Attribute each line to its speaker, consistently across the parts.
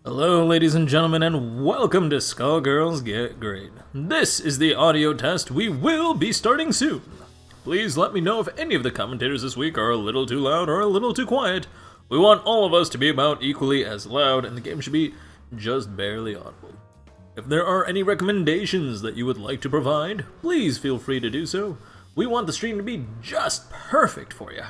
Speaker 1: Hello, ladies and gentlemen, and welcome to Skullgirls Get Great. This is the audio test we will be starting soon. Please let me know if any of the commentators this week are a little too loud or a little too quiet. We want all of us to be about equally as loud, and the game should be just barely audible. If there are any recommendations that you would like to provide, please feel free to do so. We want the stream to be just perfect for you.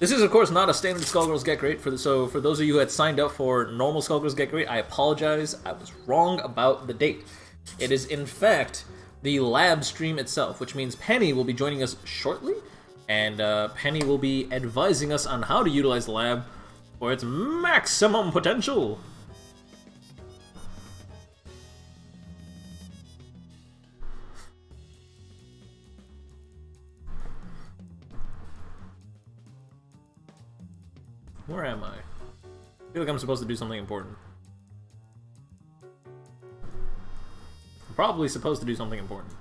Speaker 1: This is, of course, not a standard Skullgirls Get Great, so for those of you who had signed up for normal Skullgirls Get Great, I apologize, I was wrong about the date. It is, in fact, the lab stream itself, which means Penny will be joining us shortly, and Penny will be advising us on how to utilize the lab for its maximum potential. Where am I? I feel like I'm supposed to do something important. I'm probably supposed to do something important.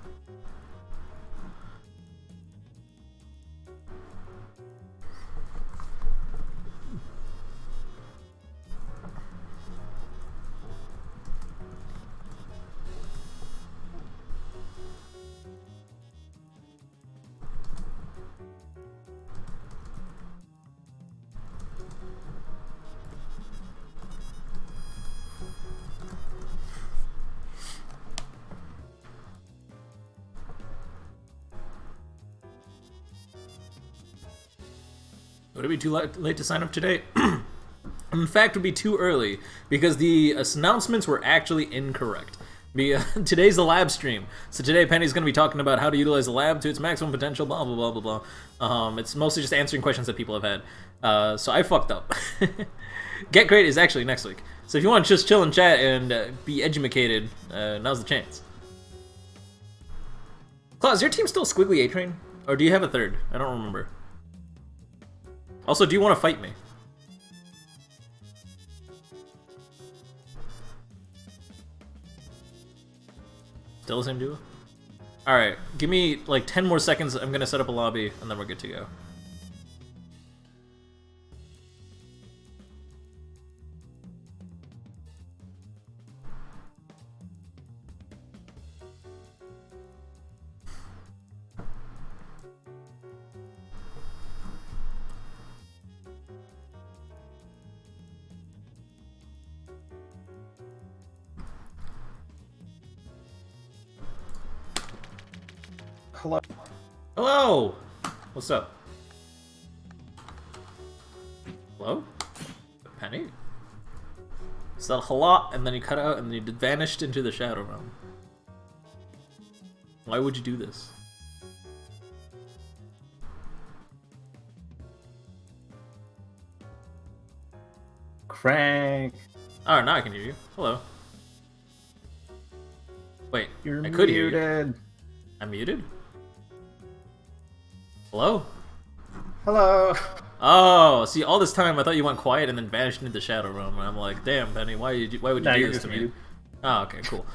Speaker 1: Would it be too late to sign up today? In fact, it would be too early, because the announcements were actually incorrect. Today's the lab stream, so today Penny's going to be talking about how to utilize the lab to its maximum potential, blah, blah, blah, blah, blah. It's mostly just answering questions that people have had. So I fucked up. Get Great is actually next week. So if you want to just chill and chat and be edumacated, now's the chance. Claus, is your team still Squiggly A-Train? Or do you have a third? I don't remember. Also, do you want to fight me? Still the same duo? Alright, give me like 10 more seconds, I'm gonna set up a lobby, and then we're good to go.
Speaker 2: Hello.
Speaker 1: Hello! What's up? Hello? Penny? Said hello, and then you cut out, and then you vanished into the shadow realm. Why would you do this?
Speaker 2: Crank.
Speaker 1: Oh, now I can hear you. Hello. Wait,
Speaker 2: You're
Speaker 1: I could hear you.
Speaker 2: muted.
Speaker 1: I'm muted? Hello?
Speaker 2: Hello.
Speaker 1: Oh, see, all this time I thought you went quiet and then vanished into the shadow realm, and I'm like, damn, Penny, why would you
Speaker 2: No,
Speaker 1: do
Speaker 2: you're
Speaker 1: this to
Speaker 2: just
Speaker 1: me?
Speaker 2: muted.
Speaker 1: Oh, okay, cool.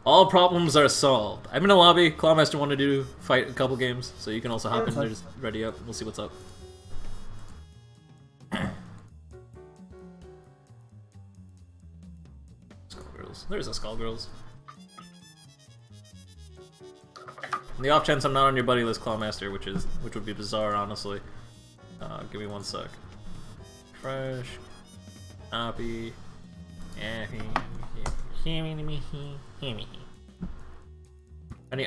Speaker 1: All problems are solved. I'm in a lobby. Clawmaster wanted to fight a couple games, so you can also hop in there, just ready up. We'll see what's up. Skullgirls. There's a Skullgirls. On the off chance I'm not on your buddy list, Clawmaster, which would be bizarre, honestly. Give me one sec. Fresh. Copy. Honey,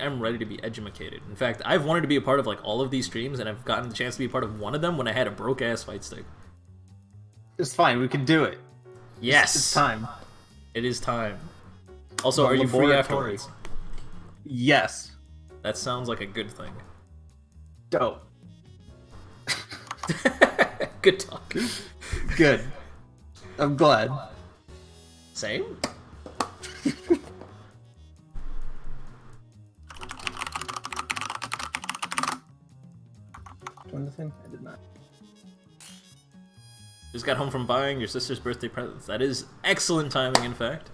Speaker 1: I'm ready to be edumacated. In fact, I've wanted to be a part of like all of these streams, and I've gotten the chance to be a part of one of them when I had a broke-ass fight stick.
Speaker 2: It's fine. We can do it.
Speaker 1: Yes!
Speaker 2: It's time.
Speaker 1: It is time. Also,
Speaker 2: The
Speaker 1: are you free
Speaker 2: laboratory.
Speaker 1: afterwards?
Speaker 2: Yes.
Speaker 1: That sounds like a good thing.
Speaker 2: Dope.
Speaker 1: Good talk.
Speaker 2: Good. I'm glad.
Speaker 1: Same?
Speaker 2: One thing I did not.
Speaker 1: Just got home from buying your sister's birthday presents. That is excellent timing, in fact.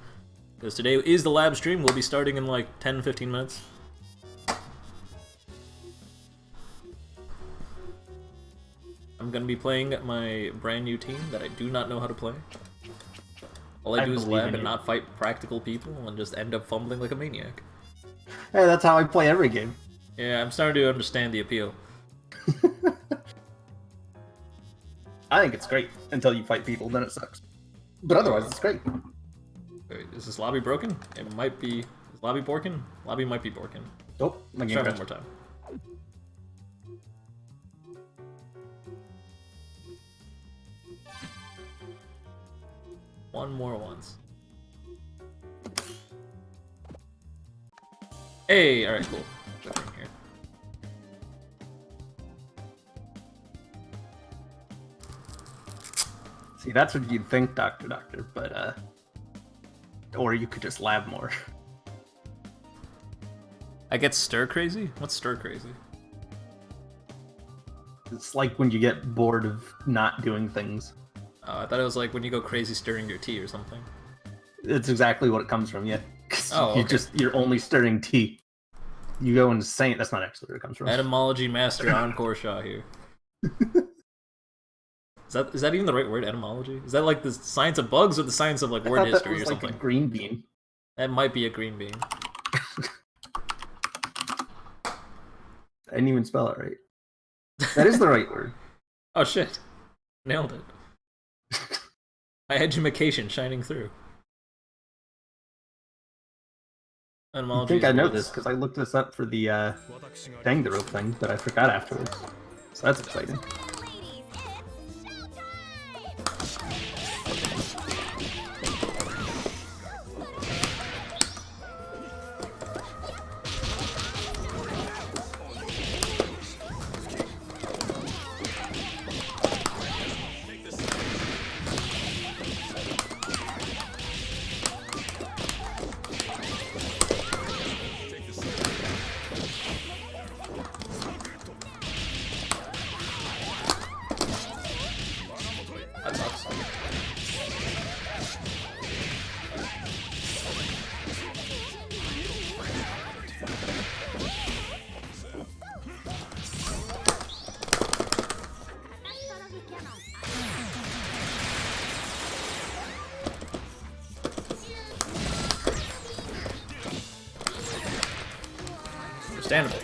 Speaker 1: Because today is the lab stream. We'll be starting in like 10-15 minutes. I'm gonna be playing my brand new team that I do not know how to play. All I do is
Speaker 2: believe
Speaker 1: lab
Speaker 2: in
Speaker 1: and
Speaker 2: you.
Speaker 1: not fight practical people and just end up fumbling like a maniac.
Speaker 2: Hey, that's how I play every game.
Speaker 1: Yeah, I'm starting to understand the appeal.
Speaker 2: I think it's great until you fight people, then it sucks. But otherwise, it's great.
Speaker 1: Wait, is this lobby broken? It might be. Is lobby broken? Lobby might be broken.
Speaker 2: Oh, my game
Speaker 1: Try one
Speaker 2: crashed.
Speaker 1: more time. One more once. Hey, alright, cool. Go in here.
Speaker 2: See, that's what you'd think, Doctor, but, or you could just lab more.
Speaker 1: I get stir crazy? What's stir crazy?
Speaker 2: It's like when you get bored of not doing things.
Speaker 1: I thought it was like when you go crazy stirring your tea or something.
Speaker 2: It's exactly what it comes from, yeah. 'Cause
Speaker 1: Oh,
Speaker 2: you
Speaker 1: okay.
Speaker 2: you're only stirring tea. You go insane. That's not actually where it comes from.
Speaker 1: Etymology master Encore Shaw here. Is that even the right word, etymology? Is that like the science of bugs or the science of like
Speaker 2: I
Speaker 1: word
Speaker 2: thought that
Speaker 1: history
Speaker 2: was
Speaker 1: or
Speaker 2: like
Speaker 1: something?
Speaker 2: a green bean.
Speaker 1: That might be a green bean.
Speaker 2: I didn't even spell it right. That is the right word.
Speaker 1: Oh shit. Nailed it. My education shining through.
Speaker 2: I
Speaker 1: Etymology
Speaker 2: think
Speaker 1: is
Speaker 2: I know
Speaker 1: what's-
Speaker 2: this because I looked this up for the Dang the Rope thing, but I forgot afterwards. So that's exciting.
Speaker 1: That sucks. Understandable.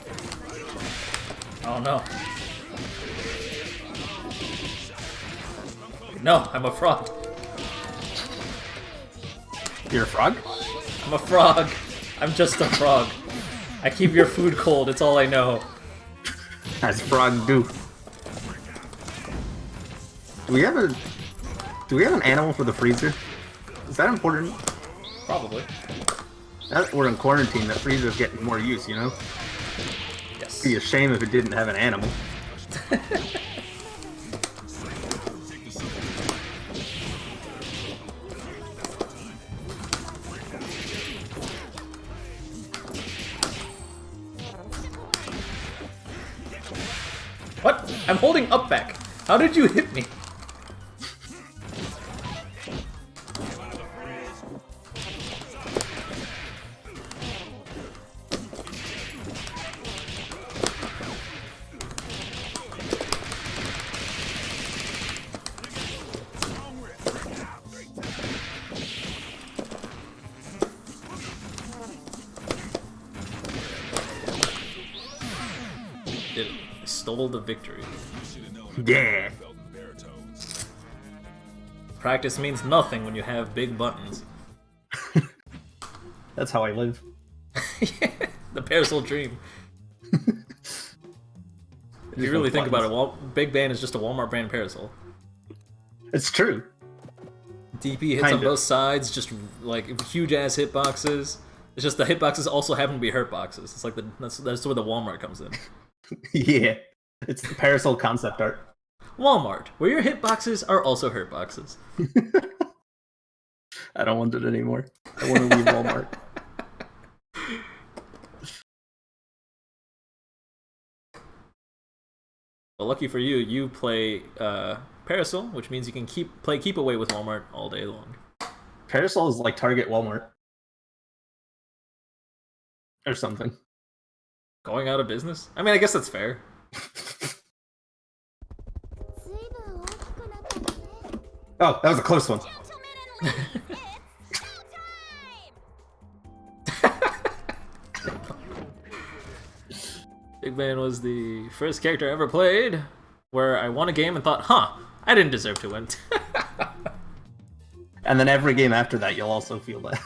Speaker 1: Oh no. No, I'm a frog.
Speaker 2: You're a frog?
Speaker 1: I'm a frog. I'm just a frog. I keep your food cold, it's all I know.
Speaker 2: As frogs do. Do we have an animal for the freezer? Is that important?
Speaker 1: Probably.
Speaker 2: Now that we're in quarantine, that freezer's getting more use, you know?
Speaker 1: Yes.
Speaker 2: It'd be a shame if it didn't have an animal.
Speaker 1: What? I'm holding up back. How did you hit me? Did it. I stole the victory.
Speaker 2: Yeah.
Speaker 1: Practice means nothing when you have big buttons.
Speaker 2: That's how I live.
Speaker 1: The parasol dream. If you really think about it, Big Band is just a Walmart brand parasol.
Speaker 2: It's true.
Speaker 1: DP hits
Speaker 2: Kind
Speaker 1: on
Speaker 2: of.
Speaker 1: both sides, just like huge ass hitboxes. It's just the hitboxes also happen to be hurt boxes. It's like that's where the Walmart comes in.
Speaker 2: Yeah. It's the parasol concept art.
Speaker 1: Walmart, where your hitboxes are also hurt boxes.
Speaker 2: I don't want it anymore. I want to leave Walmart.
Speaker 1: Well, lucky for you, you play Parasol, which means you can keep away with Walmart all day long.
Speaker 2: Parasol is like Target Walmart. Or something.
Speaker 1: Going out of business? I mean, I guess that's fair.
Speaker 2: Oh, that was a close one.
Speaker 1: Big Man was the first character I ever played where I won a game and thought, huh, I didn't deserve to win.
Speaker 2: And then every game after that, you'll also feel that.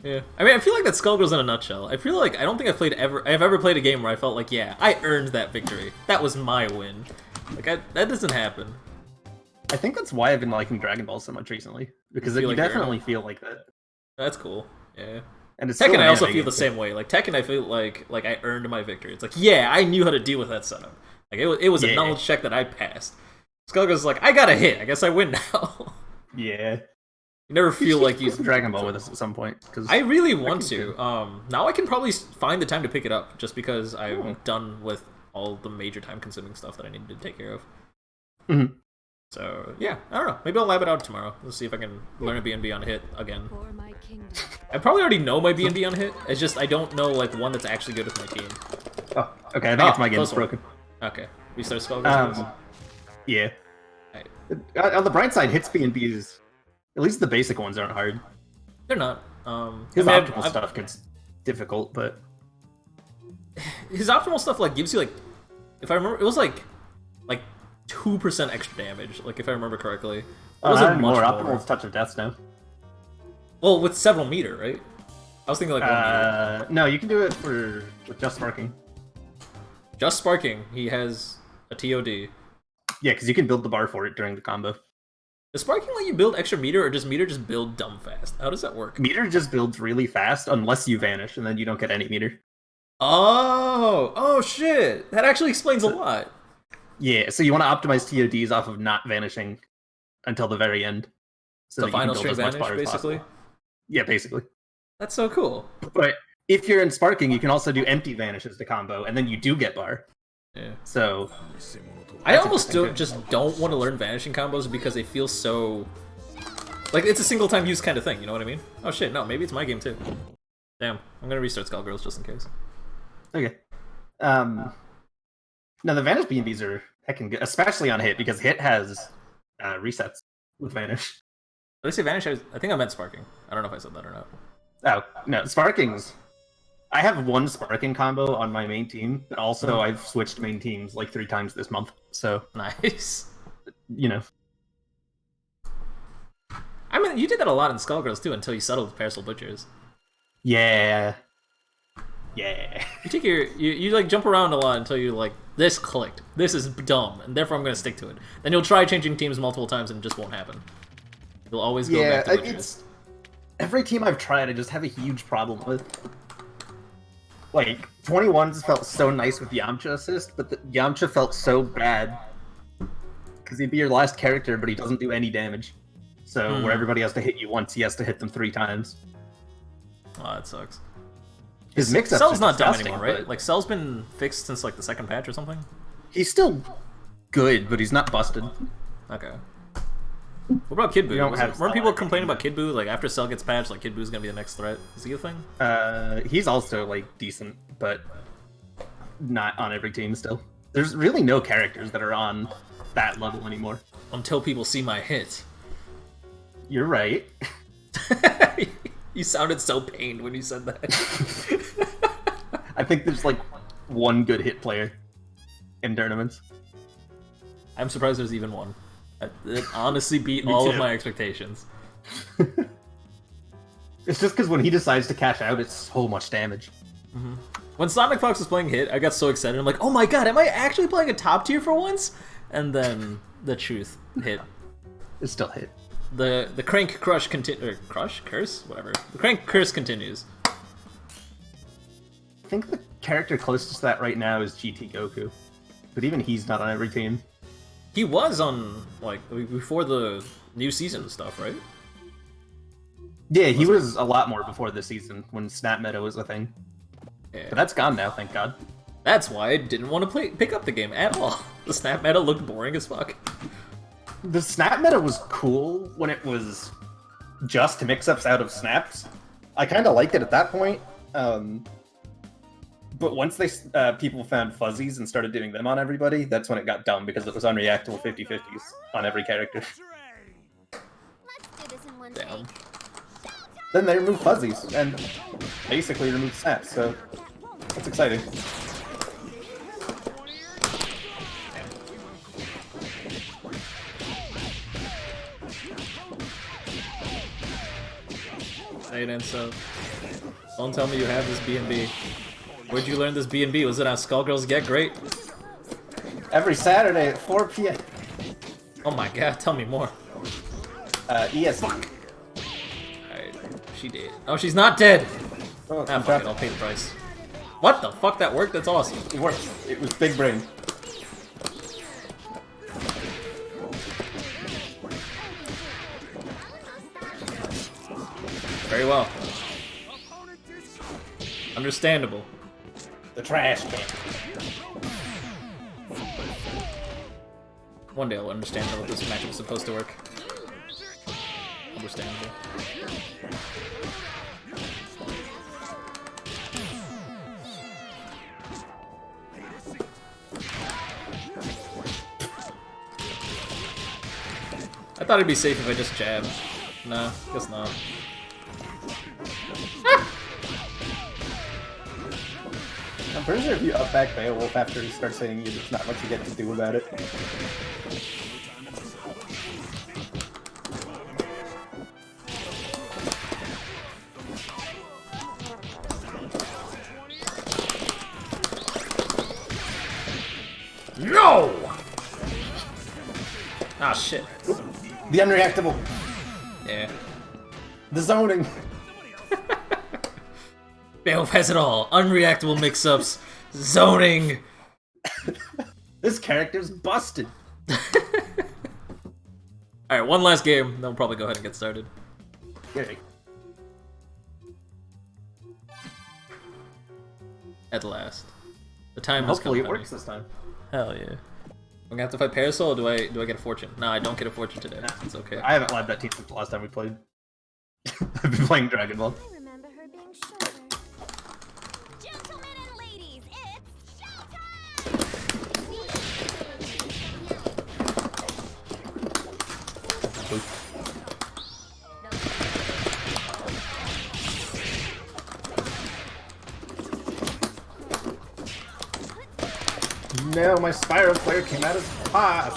Speaker 1: Yeah, I mean, I feel like that's Skullgirls in a nutshell. I feel like I don't think I've ever played a game where I felt like, yeah, I earned that victory. That was my win. Like, that doesn't happen.
Speaker 2: I think that's why I've been liking Dragon Ball so much recently, because you
Speaker 1: like
Speaker 2: definitely feel like that.
Speaker 1: That's cool. Yeah.
Speaker 2: And it's
Speaker 1: Tekken, I also feel the same way. Like Tekken, I feel like I earned my victory. It's like, yeah, I knew how to deal with that setup. Like it was a knowledge check that I passed. Skullgirls is like, I got a hit. I guess I win now.
Speaker 2: Yeah.
Speaker 1: You never feel like you
Speaker 2: Dragon Ball with us at some point. Cause
Speaker 1: I really want to. Now I can probably find the time to pick it up, just because I'm done with all the major time-consuming stuff that I need to take care of.
Speaker 2: Mm-hmm.
Speaker 1: So yeah, I don't know. Maybe I'll lab it out tomorrow. Let's see if I can learn a BNB on hit again. I probably already know my BNB on hit. It's just I don't know like one that's actually good with my team.
Speaker 2: Oh, okay. I think it's my game's broken.
Speaker 1: Okay, we start Skullgirls.
Speaker 2: Yeah. Right. On the bright side, hits BNBs. At least the basic ones aren't hard.
Speaker 1: They're not.
Speaker 2: His optimal stuff gets difficult, but
Speaker 1: his optimal stuff like gives you like, if I remember, it was like 2% extra damage. Like if I remember correctly. It
Speaker 2: wasn't more. Optimal's Touch of Death now.
Speaker 1: Well, with several meter, right? I was thinking like 1 meter.
Speaker 2: No, you can do it with just sparking.
Speaker 1: Just sparking. He has a TOD.
Speaker 2: Yeah, because you can build the bar for it during the combo.
Speaker 1: Does sparking let you build extra meter, or does meter just build dumb fast? How does that work?
Speaker 2: Meter just builds really fast unless you vanish, and then you don't get any meter.
Speaker 1: Oh shit! That actually explains a lot.
Speaker 2: Yeah, so you want to optimize TODs off of not vanishing until the very end.
Speaker 1: So the final string vanish, basically?
Speaker 2: Yeah, basically.
Speaker 1: That's so cool.
Speaker 2: But if you're in sparking, you can also do empty vanishes to combo, and then you do get bar.
Speaker 1: Yeah.
Speaker 2: So
Speaker 1: I almost just don't want to learn vanishing combos because they feel so like it's a single time use kind of thing, you know what I mean? Oh shit, no, maybe it's my game too. Damn, I'm gonna restart Skullgirls just in case.
Speaker 2: Okay. Now the vanish BNBs are heckin' good, especially on hit, because hit has resets with vanish.
Speaker 1: Did I say vanish? I think I meant sparking. I don't know if I said that or not.
Speaker 2: Oh, no, sparking's... I have one sparking combo on my main team, but also I've switched main teams like 3 times this month, so...
Speaker 1: Nice.
Speaker 2: You know.
Speaker 1: I mean, you did that a lot in Skullgirls too, until you settled with Parcel Butchers.
Speaker 2: Yeah. Yeah.
Speaker 1: You take you like jump around a lot until you're like, this clicked. This is dumb, and therefore I'm gonna stick to it. Then you'll try changing teams multiple times and it just won't happen. You'll always go back to Butchers.
Speaker 2: Every team I've tried, I just have a huge problem with. Like, 21s felt so nice with Yamcha assist, but the Yamcha felt so bad. Because he'd be your last character, but he doesn't do any damage. So, where everybody has to hit you once, he has to hit them 3 times.
Speaker 1: Oh, that sucks.
Speaker 2: His mix-up
Speaker 1: Cell's not dumb anymore, right? Like, Cell's been fixed since, like, the 2nd patch or something?
Speaker 2: He's still good, but he's not busted.
Speaker 1: Okay. What about Kid Buu? Weren't people complaining about Kid Buu? Like, after Cell gets patched, like, Kid Buu's gonna be the next threat. Is he a thing?
Speaker 2: He's also, like, decent, but not on every team still. There's really no characters that are on that level anymore.
Speaker 1: Until people see my hit.
Speaker 2: You're right.
Speaker 1: You sounded so pained when you said that.
Speaker 2: I think there's, like, one good hit player in tournaments.
Speaker 1: I'm surprised there's even one. It honestly beat all of my expectations.
Speaker 2: It's just because when he decides to cash out, it's so much damage.
Speaker 1: Mm-hmm. When Sonic Fox was playing Hit, I got so excited. I'm like, oh my god, am I actually playing a top tier for once? And then the truth hit.
Speaker 2: It's still Hit.
Speaker 1: The Crank Crush Curse? Whatever. The Crank Curse continues.
Speaker 2: I think the character closest to that right now is GT Goku. But even he's not on every team.
Speaker 1: He was on, like, before the new season stuff, right?
Speaker 2: Yeah, he was a lot more before this season, when Snap Meta was a thing. Yeah. But that's gone now, thank god.
Speaker 1: That's why I didn't want to pick up the game at all. The Snap Meta looked boring as fuck.
Speaker 2: The Snap Meta was cool when it was just mix-ups out of snaps. I kind of liked it at that point. But once people found fuzzies and started doing them on everybody, that's when it got dumb because it was unreactable 50-50s on every character.
Speaker 1: Damn.
Speaker 2: Then they removed fuzzies and basically removed snaps, so that's exciting.
Speaker 1: Say it in, so don't tell me you have this B&B. Where'd you learn this B&B? Was it on Skullgirls Get Great?
Speaker 2: Every Saturday at 4 p.m.
Speaker 1: Oh my god, tell me more.
Speaker 2: ES.
Speaker 1: Alright, she did. Oh, she's not dead!
Speaker 2: Oh,
Speaker 1: Ah, fuck it, I'll pay the price. What the fuck, that worked? That's awesome.
Speaker 2: It worked. It was big brain.
Speaker 1: Very well. Understandable.
Speaker 2: The trash can.
Speaker 1: One day I'll understand how this matchup is supposed to work. Understandable. I thought it'd be safe if I just jabbed. Nah, guess not.
Speaker 2: I'm pretty sure if you up back Beowulf after he starts hitting you, there's not much you get to do about it.
Speaker 1: No! Ah, shit.
Speaker 2: The unreactable.
Speaker 1: Yeah.
Speaker 2: The zoning.
Speaker 1: Beowulf has it all. Unreactable mix-ups. Zoning.
Speaker 2: This character's busted.
Speaker 1: Alright, one last game, then we'll probably go ahead and get started.
Speaker 2: Okay.
Speaker 1: At last. The time has come.
Speaker 2: Hopefully it works this time.
Speaker 1: Hell yeah. I'm gonna have to fight Parasol, or do I get a fortune? No, I don't get a fortune today.
Speaker 2: Nah.
Speaker 1: It's okay.
Speaker 2: I haven't live that team since the last time we played. I've been playing Dragon Ball.
Speaker 3: I remember her being shorter. Gentlemen and ladies, it's
Speaker 2: No, my Spyro player came out as pass.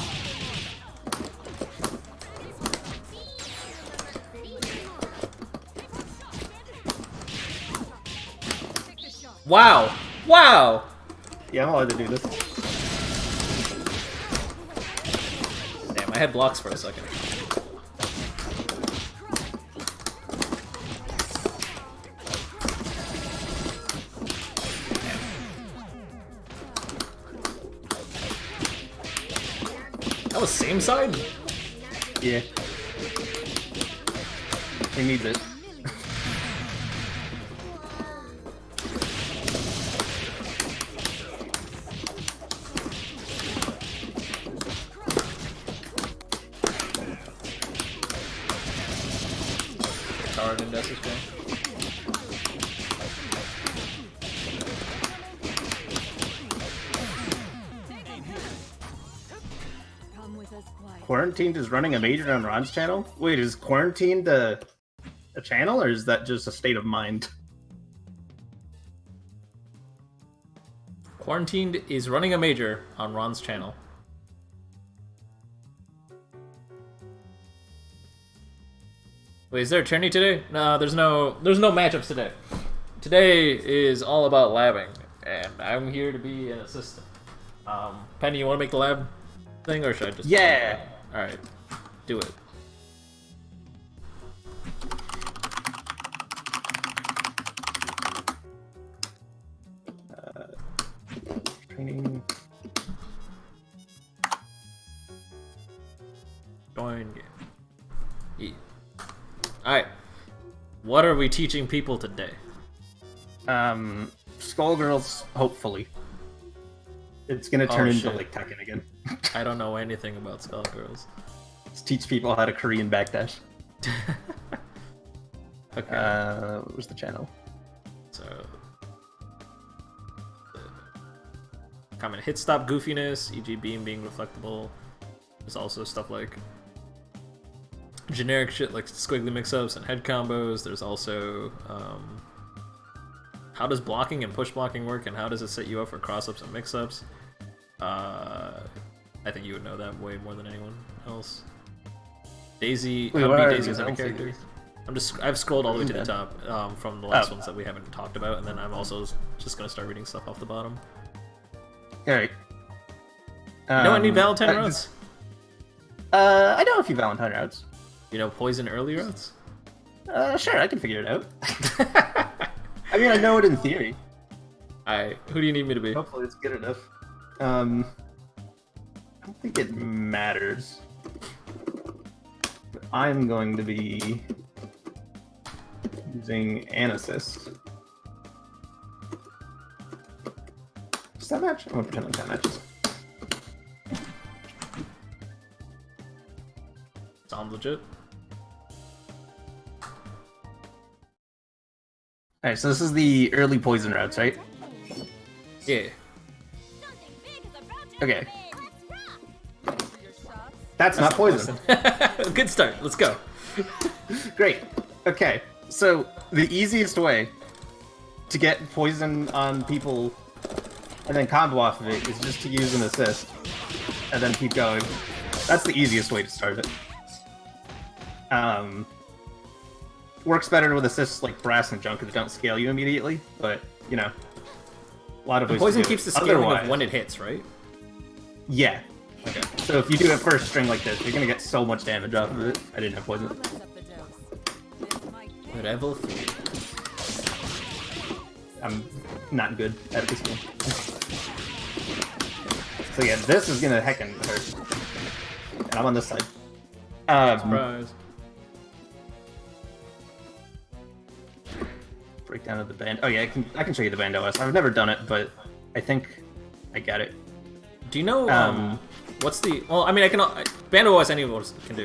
Speaker 1: Wow! Wow!
Speaker 2: Yeah, I'm allowed to do this.
Speaker 1: Damn, I had blocks for a second. That was same side?
Speaker 2: Yeah. He needs it.
Speaker 1: Card in Dessa's game.
Speaker 2: Quarantined is running a major on Ron's channel? Wait, is Quarantined a channel, or is that just a state of mind?
Speaker 1: Quarantined is running a major on Ron's channel. Wait, is there a tourney today? No, there's no matchups today. Today is all about labbing, and I'm here to be an assistant. Penny, you want to make the lab thing, or should I just?
Speaker 2: Yeah.
Speaker 1: All right, do it.
Speaker 2: Training.
Speaker 1: Join game. E. Alright. What are we teaching people today?
Speaker 2: Skullgirls, hopefully. It's gonna turn into like Tekken again.
Speaker 1: I don't know anything about Skullgirls.
Speaker 2: Let's teach people how to Korean backdash.
Speaker 1: Okay.
Speaker 2: What was the channel?
Speaker 1: So common hit stop goofiness, e.g. beam being reflectable. There's also stuff like generic shit like squiggly mix-ups and head combos. There's also how does blocking and push blocking work, and how does it set you up for cross-ups and mix-ups? I think you would know that way more than anyone else. Daisy,
Speaker 2: Wait,
Speaker 1: how
Speaker 2: what
Speaker 1: to
Speaker 2: are
Speaker 1: be Daisy
Speaker 2: these
Speaker 1: as any
Speaker 2: else?
Speaker 1: character? I've scrolled all the way to the top from the last ones that we haven't talked about, and then I'm also just gonna start reading stuff off the bottom.
Speaker 2: Alright.
Speaker 1: You know any Valentine routes?
Speaker 2: I know a few Valentine routes.
Speaker 1: You know poison early routes?
Speaker 2: Sure, I can figure it out. I mean, I know it in theory.
Speaker 1: Who do you need me to be?
Speaker 2: Hopefully it's good enough. I don't think it matters. But I'm going to be using an assist. Does that match? I'm gonna pretend like that matches.
Speaker 1: Sounds legit.
Speaker 2: Alright, so this is the early poison routes, right?
Speaker 1: Yeah.
Speaker 3: Something big is about to
Speaker 2: Okay.
Speaker 3: happen. Let's rock.
Speaker 2: That's not poison.
Speaker 1: Good start. Let's go.
Speaker 2: Great. Okay, so the easiest way to get poison on people and then combo off of it is just to use an assist and then keep going. That's the easiest way to start it. Works better with assists like brass and junk because they don't scale you immediately, but you know, a lot of ways.
Speaker 1: Poison
Speaker 2: to do
Speaker 1: keeps
Speaker 2: it.
Speaker 1: the scaling
Speaker 2: Otherwise-
Speaker 1: of when it hits, right?
Speaker 2: Yeah.
Speaker 1: Okay.
Speaker 2: So if you do a first string like this, you're gonna get so much damage off of it. I didn't have poison.
Speaker 1: Level 3.
Speaker 2: I'm not good at this one. So yeah, this is gonna heckin' hurt. And I'm on this side.
Speaker 1: Surprise.
Speaker 2: Breakdown of the band. Oh yeah, I can show you the band OS. I've never done it, but I think I get it.
Speaker 1: Do you know what's the? Well, I mean, Band OS any of us can do.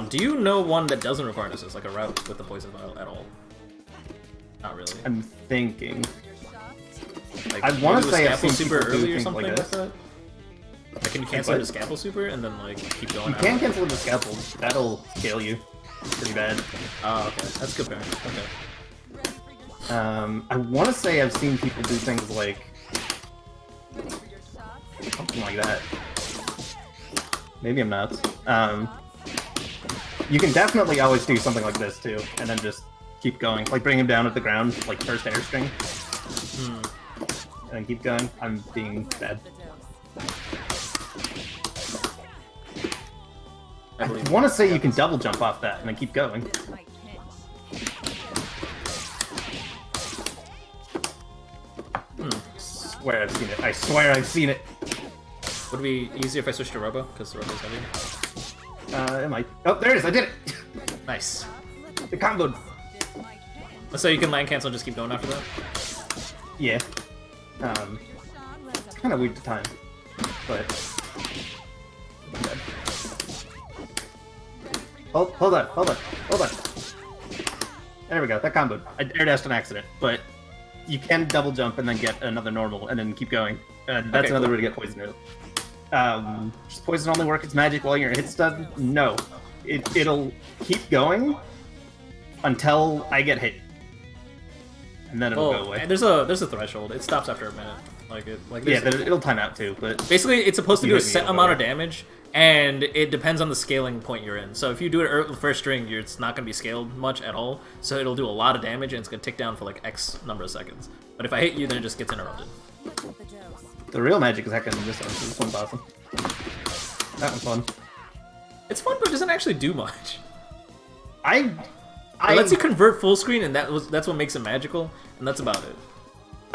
Speaker 1: Do you know one that doesn't require an assist, like a route with the poison vial at all? Not really.
Speaker 2: I'm thinking.
Speaker 1: Like,
Speaker 2: I wanna
Speaker 1: maybe with
Speaker 2: say I've
Speaker 1: Scalpel
Speaker 2: seen
Speaker 1: super
Speaker 2: people do
Speaker 1: early or
Speaker 2: things
Speaker 1: something
Speaker 2: like
Speaker 1: like,
Speaker 2: this.
Speaker 1: that. Like, can you cancel
Speaker 2: what?
Speaker 1: into Scalpel super and then like keep going?
Speaker 2: You
Speaker 1: after
Speaker 2: can
Speaker 1: that?
Speaker 2: cancel with the scalpel. That'll kill you pretty bad.
Speaker 1: Oh, okay. That's good. Parent. Okay.
Speaker 2: I want to say I've seen people do things like something like that. Maybe I'm not. You can definitely always do something like this too, and then just keep going. Like bring him down at the ground, like first air string, and then keep going. I'm being bad.
Speaker 1: I
Speaker 2: I
Speaker 1: believe.
Speaker 2: want to say you can double jump off that and then keep going. Swear I've seen it. I swear I've seen it.
Speaker 1: Would it be easier if I switched to Robo? Because the Robo's heavy.
Speaker 2: It might. Oh, there it is. I did it.
Speaker 1: Nice.
Speaker 2: The combo.
Speaker 1: So you can land cancel and just keep going after that?
Speaker 2: Yeah. It's kind of weird to time, but. Hold on. There we go. That comboed. I air dashed an accident, but you can double jump and then get another normal and then keep going. That's
Speaker 1: Okay,
Speaker 2: another
Speaker 1: cool.
Speaker 2: way to get poison early. Does poison only work its magic while you're hit stun? No. It'll keep going until I get hit. And then it'll go
Speaker 1: Oh,
Speaker 2: away.
Speaker 1: and there's a threshold. It stops after a minute.
Speaker 2: Yeah, it'll time out too, but
Speaker 1: basically it's supposed to
Speaker 2: You
Speaker 1: do a
Speaker 2: hit me,
Speaker 1: set
Speaker 2: it'll
Speaker 1: amount
Speaker 2: go
Speaker 1: of damage, and it depends on the scaling point you're in. So if you do it the first string, it's not going to be scaled much at all. So it'll do a lot of damage, and it's going to tick down for like X number of seconds. But if I hit you, then it just gets interrupted.
Speaker 2: the real magic is heckin' in this one. So this one's awesome. That one's fun.
Speaker 1: It's fun, but it doesn't actually do much.
Speaker 2: I
Speaker 1: It lets you convert full screen, and that's what makes it magical, and that's about it.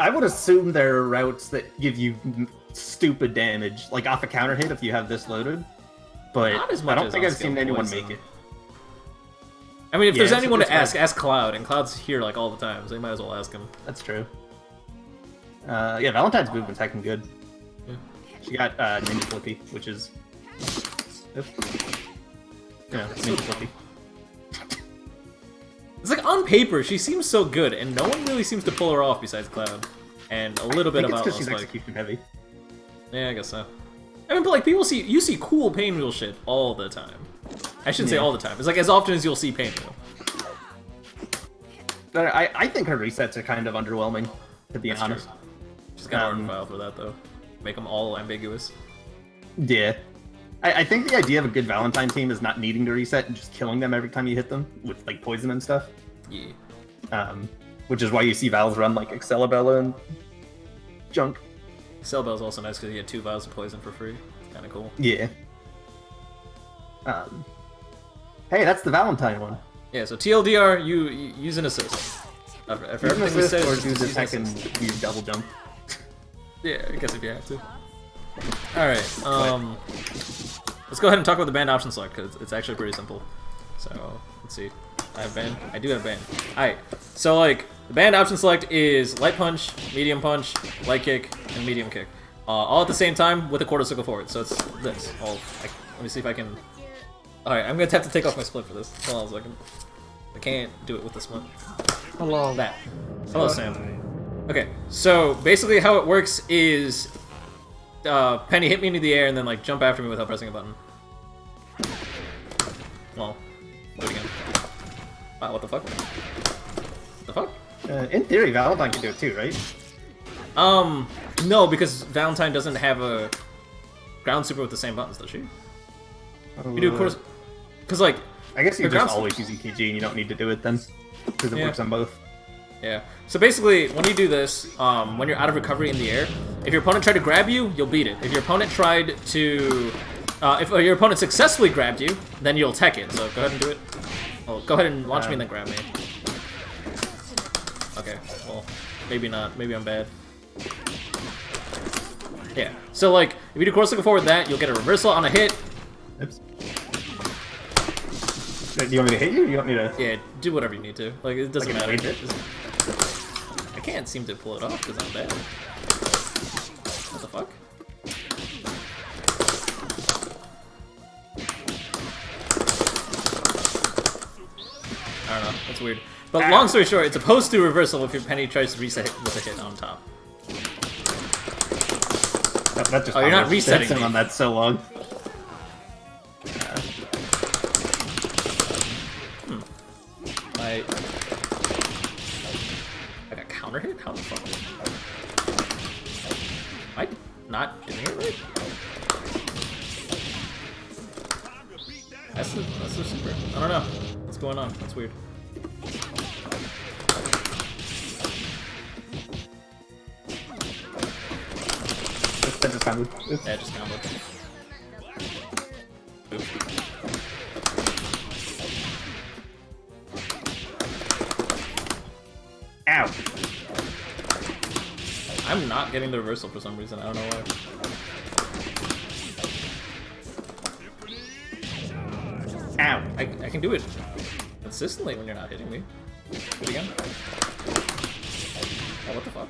Speaker 2: I would assume there are routes that give you stupid damage, like off a counter hit if you have this loaded. But
Speaker 1: Not as
Speaker 2: I
Speaker 1: much
Speaker 2: don't
Speaker 1: as
Speaker 2: think
Speaker 1: on
Speaker 2: I've seen
Speaker 1: skill
Speaker 2: anyone
Speaker 1: poison.
Speaker 2: make it.
Speaker 1: I mean, if
Speaker 2: Yeah,
Speaker 1: there's
Speaker 2: it's-
Speaker 1: anyone to
Speaker 2: it's
Speaker 1: ask Cloud, and Cloud's here like all the time, so you might as well ask him.
Speaker 2: That's true. Yeah, Valentine's movement's heckin' good.
Speaker 1: Yeah.
Speaker 2: She got Ninja Flippy, which is... Oops. Yeah, Ninja Flippy.
Speaker 1: It's like on paper, she seems so good, and no one really seems to pull her off besides Cloud, and a little bit
Speaker 2: I think
Speaker 1: about
Speaker 2: it's because she's
Speaker 1: like
Speaker 2: execution heavy.
Speaker 1: Yeah, I guess so. I mean, but like you see cool pain wheel shit all the time. I shouldn't say all the time. It's like as often as you'll see pain wheel.
Speaker 2: But I think her resets are kind of underwhelming, to be honest.
Speaker 1: True. She's got hard file for that though. Make them all ambiguous.
Speaker 2: Yeah. I think the idea of a good Valentine team is not needing to reset and just killing them every time you hit them with like poison and stuff.
Speaker 1: Yeah.
Speaker 2: Which is why you see Val's run like Excellabella and junk.
Speaker 1: Cell Bell's also nice because you get 2 vials of poison for free. It's kind of cool.
Speaker 2: Yeah. Hey, that's the Valentine one.
Speaker 1: Yeah, so TLDR, you use an assist. For
Speaker 2: Use an
Speaker 1: everything we
Speaker 2: assist
Speaker 1: said,
Speaker 2: or
Speaker 1: just
Speaker 2: do the
Speaker 1: use an
Speaker 2: second
Speaker 1: assist.
Speaker 2: use double jump.
Speaker 1: Yeah, I guess if you have to. Alright, let's go ahead and talk about the band option select, because it's actually pretty simple. So, let's see. I have band? I do have band. Alright, so like, the band option select is light punch, medium punch, light kick, and medium kick. All at the same time with a quarter circle forward, so it's this. Let me see if I can... Alright, I'm gonna have to take off my split for this. Hold on a second. I can't do it with the split.
Speaker 4: Hello.
Speaker 1: That. Hello, Sam. Okay, so basically how it works is Penny hit me into the air and then like jump after me without pressing a button. Well, do it again. Wow, what the fuck? What the fuck?
Speaker 2: In theory, Valentine can do it too, right?
Speaker 1: No, because Valentine doesn't have a ground super with the same buttons, does she? You do, of course, because like...
Speaker 2: I guess you
Speaker 1: the
Speaker 2: just
Speaker 1: ground-
Speaker 2: always use EKG and you don't need to do it then, because it
Speaker 1: Yeah.
Speaker 2: works on both.
Speaker 1: Yeah. So basically, when you do this, when you're out of recovery in the air, if your opponent tried to grab you, you'll beat it. If your opponent tried to... if your opponent successfully grabbed you, then you'll tech it. So go ahead and do it. Oh, go ahead and launch me and then grab me. Okay, well, maybe not. Maybe I'm bad. Yeah. So, like, if you do cross circle forward that, you'll get a reversal on a hit.
Speaker 2: Oops. Do you want me to hit you? You want me to...
Speaker 1: Yeah, do whatever you need to. Like, it doesn't
Speaker 2: Like a
Speaker 1: matter.
Speaker 2: hit?
Speaker 1: I can't seem to pull it off because I'm bad. What the fuck? I don't know. That's weird. But long story short, it's opposed to reversal if your Penny tries to reset it with a hit on top.
Speaker 2: That just
Speaker 1: Oh, you're not
Speaker 2: almost
Speaker 1: resetting
Speaker 2: sets him
Speaker 1: me.
Speaker 2: on that so long.
Speaker 1: I got counter hit? How the fuck? Am I not doing it right? That's the super. I don't know. What's going on? That's weird.
Speaker 2: That just sounded... Oops.
Speaker 1: Yeah, just combo. Oops.
Speaker 2: Ow!
Speaker 1: I'm not getting the reversal for some reason. I don't know why.
Speaker 2: Ow!
Speaker 1: I can do it consistently when you're not hitting me. Do it again. Oh, what the fuck?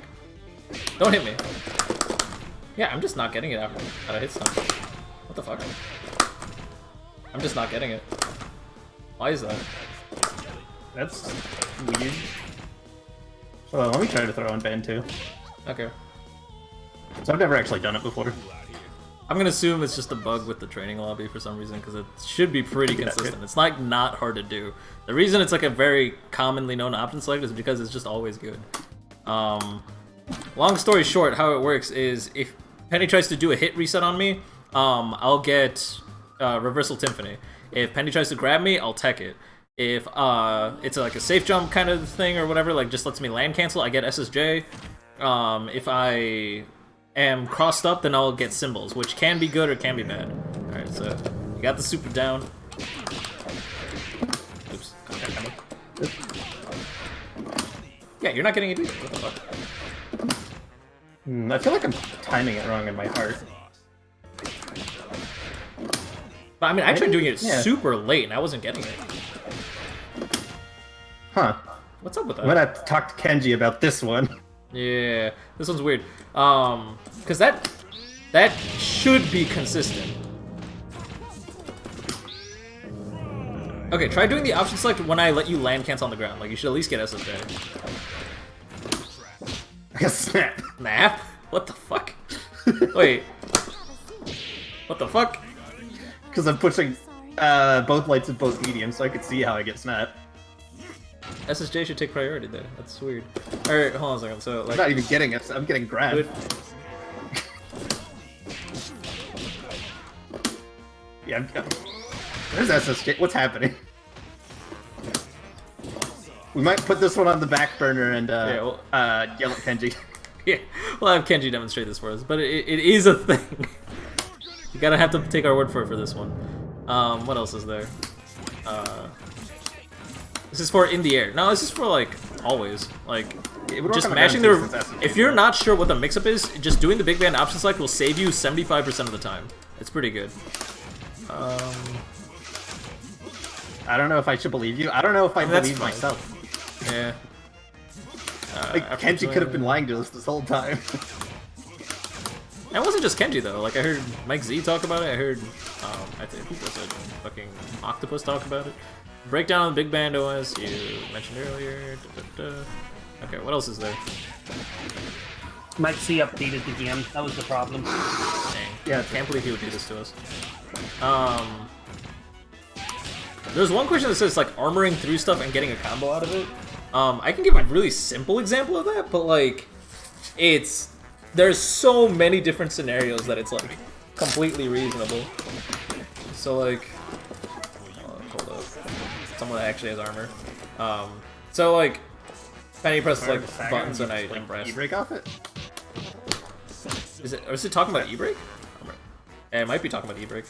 Speaker 1: Don't hit me. Yeah, I'm just not getting it out of hit stun. What the fuck? I'm just not getting it. Why is that?
Speaker 2: That's weird. Well, let me try to throw on Ben too.
Speaker 1: Okay.
Speaker 2: So I've never actually done it before.
Speaker 1: I'm gonna assume it's just a bug with the training lobby for some reason, because it should be pretty
Speaker 2: Yeah,
Speaker 1: consistent.
Speaker 2: good.
Speaker 1: It's like not hard to do. The reason it's like a very commonly known option select is because it's just always good. Long story short, how it works is if Penny tries to do a hit reset on me, I'll get reversal Timpani. If Penny tries to grab me, I'll tech it. If it's like a safe jump kind of thing or whatever, like just lets me land cancel, I get SSJ. If I am crossed up, then I'll get symbols, which can be good or can be bad. Alright, so you got the super down. Oops. Yeah, you're not getting it either. What the fuck?
Speaker 2: I feel like I'm timing it wrong in my heart.
Speaker 1: But I mean, I tried doing it
Speaker 2: Yeah.
Speaker 1: super late and I wasn't getting it.
Speaker 2: Huh.
Speaker 1: What's up with that?
Speaker 2: I'm gonna have to talk to Kenji about this one.
Speaker 1: Yeah, this one's weird. Because that should be consistent. Okay, try doing the option select when I let you land cancel on the ground. Like, you should at least get SSJ.
Speaker 2: Snap.
Speaker 1: Nap? What the fuck? Wait. What the fuck?
Speaker 2: Because I'm pushing both lights and both mediums, so I could see how I get snapped.
Speaker 1: SSJ should take priority there. That's weird. Alright, hold on a second. So,
Speaker 2: I'm
Speaker 1: like...
Speaker 2: not even getting it, I'm getting grabbed. Yeah, there's SSJ. What's happening? We might put this one on the back burner and yell at Kenji.
Speaker 1: Yeah, we'll have Kenji demonstrate this for us, but it is a thing. You gotta have to take our word for it for this one. What else is there? This is for in the air. No, this is for like always. Like just mashing the. If you're not sure what the mix-up is, just doing the big band option select will save you 75% of the time. It's pretty good.
Speaker 2: I don't know if I should believe you. I don't know if I believe myself.
Speaker 1: Yeah.
Speaker 2: Like, Kenji could have been lying to us this whole time.
Speaker 1: It wasn't just Kenji though. Like I heard Mike Z talk about it. I heard I think it was a fucking Octopus talk about it. Breakdown of the Big Band OS you mentioned earlier. Okay, what else is there?
Speaker 4: Mike C updated the game. That was the problem.
Speaker 1: Dang. Yeah, I can't believe he would do this to us. There's one question that says like armoring through stuff and getting a combo out of it. I can give a really simple example of that, but like, there's so many different scenarios that it's like completely reasonable. So like, hold up, someone that actually has armor. So like, Penny presses like buttons and I press.
Speaker 2: E-break off it?
Speaker 1: Is it talking about E-break? Yeah, it might be talking about E-break.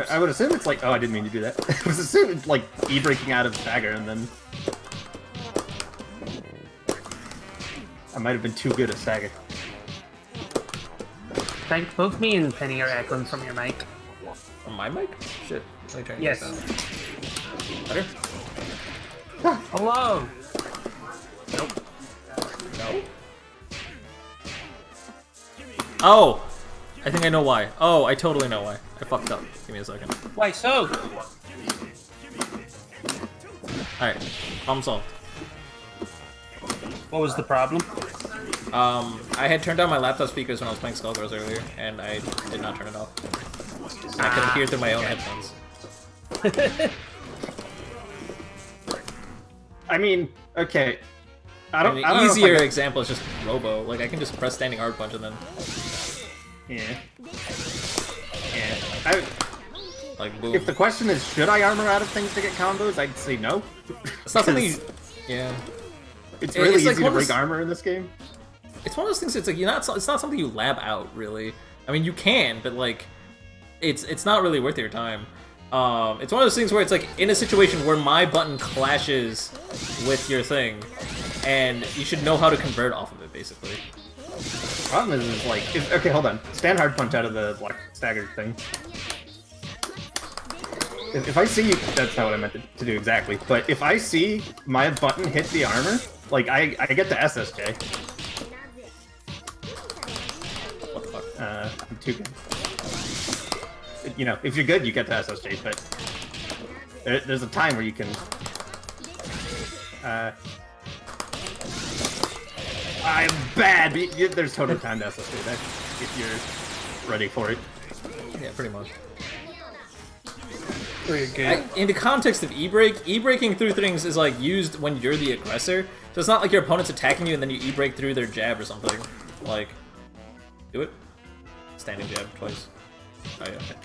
Speaker 2: I would assume it's like, oh, I didn't mean to do that. I was assuming like E-breaking out of stagger and then I might have been too good at stagger.
Speaker 4: Thank both me and Penny are echoing from your mic.
Speaker 1: From my mic? Shit. Let me turn
Speaker 4: Yes.
Speaker 1: this down. Better?
Speaker 4: Hello.
Speaker 1: Nope. No? Oh! I think I know why. Oh, I totally know why. I fucked up. Give me a second.
Speaker 4: Why so?
Speaker 1: Alright. Problem solved.
Speaker 4: What was the problem?
Speaker 1: I had turned down my laptop speakers when I was playing Skullgirls earlier, and I did not turn it off. And I couldn't hear through my own headphones.
Speaker 2: I mean, okay. I
Speaker 1: And
Speaker 2: don't
Speaker 1: the
Speaker 2: know if
Speaker 1: easier example is just Robo. Like, I can just press standing hard punch and then,
Speaker 2: Yeah.
Speaker 1: like, boom.
Speaker 2: If the question is, should I armor out of things to get combos, I'd say no.
Speaker 1: It's not something you... Yeah.
Speaker 2: It's really
Speaker 1: It's like
Speaker 2: easy to
Speaker 1: one of
Speaker 2: break
Speaker 1: those-
Speaker 2: armor in this game.
Speaker 1: It's one of those things. It's like it's not something you lab out really. I mean, you can, but like, it's not really worth your time. It's one of those things where it's like in a situation where my button clashes with your thing, and you should know how to convert off of it, basically.
Speaker 2: Problem is like, okay, hold on. Stand hard punch out of the like staggered thing. If I see you, that's not what I meant to do exactly. But if I see my button hit the armor, like I get the SSJ.
Speaker 1: What the fuck?
Speaker 2: I'm too good. You know, if you're good, you get the SSJ, but there's a time where you can. I'm bad. But there's total time to SSJ there if you're ready for it.
Speaker 1: Yeah, pretty much.
Speaker 4: Very good.
Speaker 1: In the context of e-breaking through things is like used when you're the aggressor. So it's not like your opponent's attacking you and then you e-break through their jab or something. Like, do it. Standing jab twice. Oh yeah. Okay.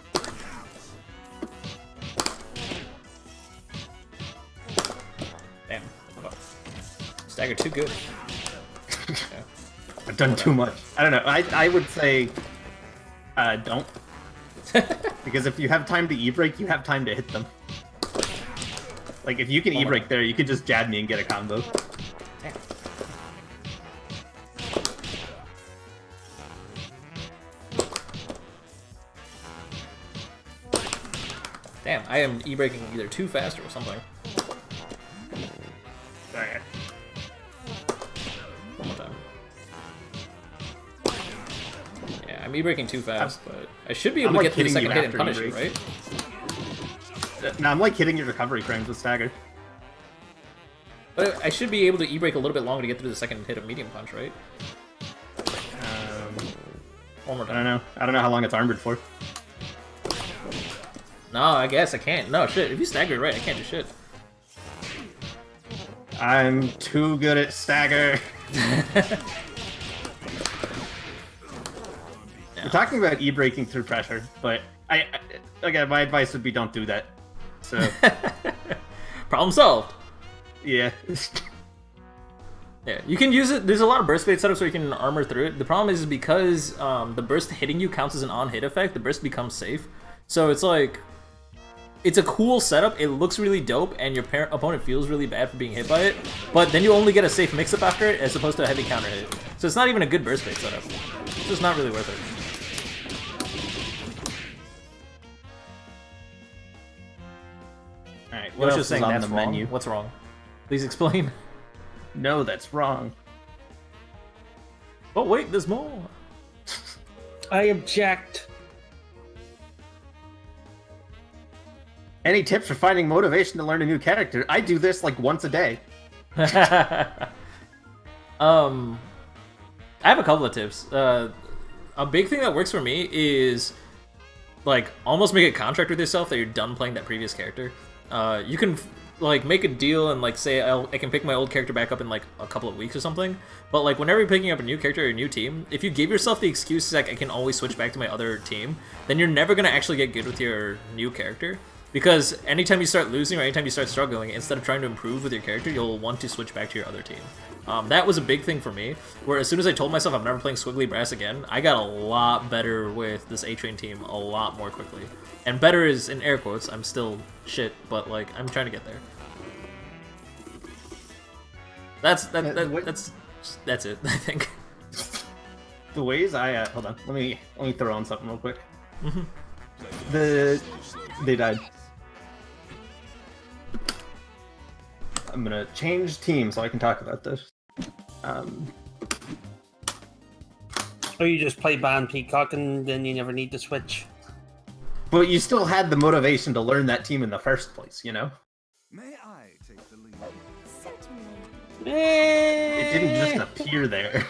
Speaker 1: Damn. Well, stagger too good. Yeah.
Speaker 2: I've done too much. I don't know. I would say, don't. Because if you have time to e-break, you have time to hit them. Like, if you can e-break there, you can just jab me and get a combo.
Speaker 1: Damn. Damn, I am e-breaking either too fast or something.
Speaker 2: Alright.
Speaker 1: One more time. Yeah, I'm e-breaking too fast, but I should be able
Speaker 2: I'm,
Speaker 1: to
Speaker 2: like,
Speaker 1: get through the
Speaker 2: hitting
Speaker 1: second
Speaker 2: you
Speaker 1: hit and
Speaker 2: after
Speaker 1: punish you,
Speaker 2: e-break.
Speaker 1: right?
Speaker 2: Now I'm like hitting your recovery frames with stagger.
Speaker 1: But I should be able to e-break a little bit longer to get through the second hit of medium punch, right? One more
Speaker 2: I
Speaker 1: time.
Speaker 2: don't know. I don't know how long it's armored for.
Speaker 1: No, I guess I can't. No, shit. If you stagger it right, I can't do shit.
Speaker 2: I'm too good at stagger. We're talking about e-braking through pressure, but again, my advice would be don't do that. So,
Speaker 1: Problem solved.
Speaker 2: yeah.
Speaker 1: Yeah, you can use it. There's a lot of burst fade setups where you can armor through it. The problem is because the burst hitting you counts as an on-hit effect, the burst becomes safe. So it's like, it's a cool setup, it looks really dope, and your opponent feels really bad for being hit by it, but then you only get a safe mix-up after it as opposed to a heavy counter hit. So it's not even a good burst fade setup. It's just not really worth it.
Speaker 2: Alright,
Speaker 1: What
Speaker 2: what
Speaker 1: else
Speaker 2: else
Speaker 1: saying
Speaker 2: is on
Speaker 1: that's
Speaker 2: the
Speaker 1: wrong?
Speaker 2: menu?
Speaker 1: What's wrong? Please explain.
Speaker 2: No, that's wrong.
Speaker 1: Oh wait, there's more.
Speaker 4: I object.
Speaker 2: Any tips for finding motivation to learn a new character? I do this like once a day.
Speaker 1: I have a couple of tips. A big thing that works for me is like almost make a contract with yourself that you're done playing that previous character. You can like make a deal and like say I can pick my old character back up in like a couple of weeks or something. But like whenever you're picking up a new character or a new team, if you give yourself the excuse like I can always switch back to my other team, then you're never gonna actually get good with your new character. Because anytime you start losing or anytime you start struggling, instead of trying to improve with your character, you'll want to switch back to your other team. That was a big thing for me, where as soon as I told myself I'm never playing Squiggly Brass again, I got a lot better with this A-Train team a lot more quickly. And better is in air quotes, I'm still shit, but like, I'm trying to get there. That's it, I think.
Speaker 2: The ways I hold on, let me throw on something real quick. They died. I'm gonna change team so I can talk about this.
Speaker 4: Or you just play Ban Peacock and then you never need to switch.
Speaker 2: But you still had the motivation to learn that team in the first place, you know?
Speaker 5: May I take the lead?
Speaker 3: Certainly.
Speaker 2: It didn't just appear there.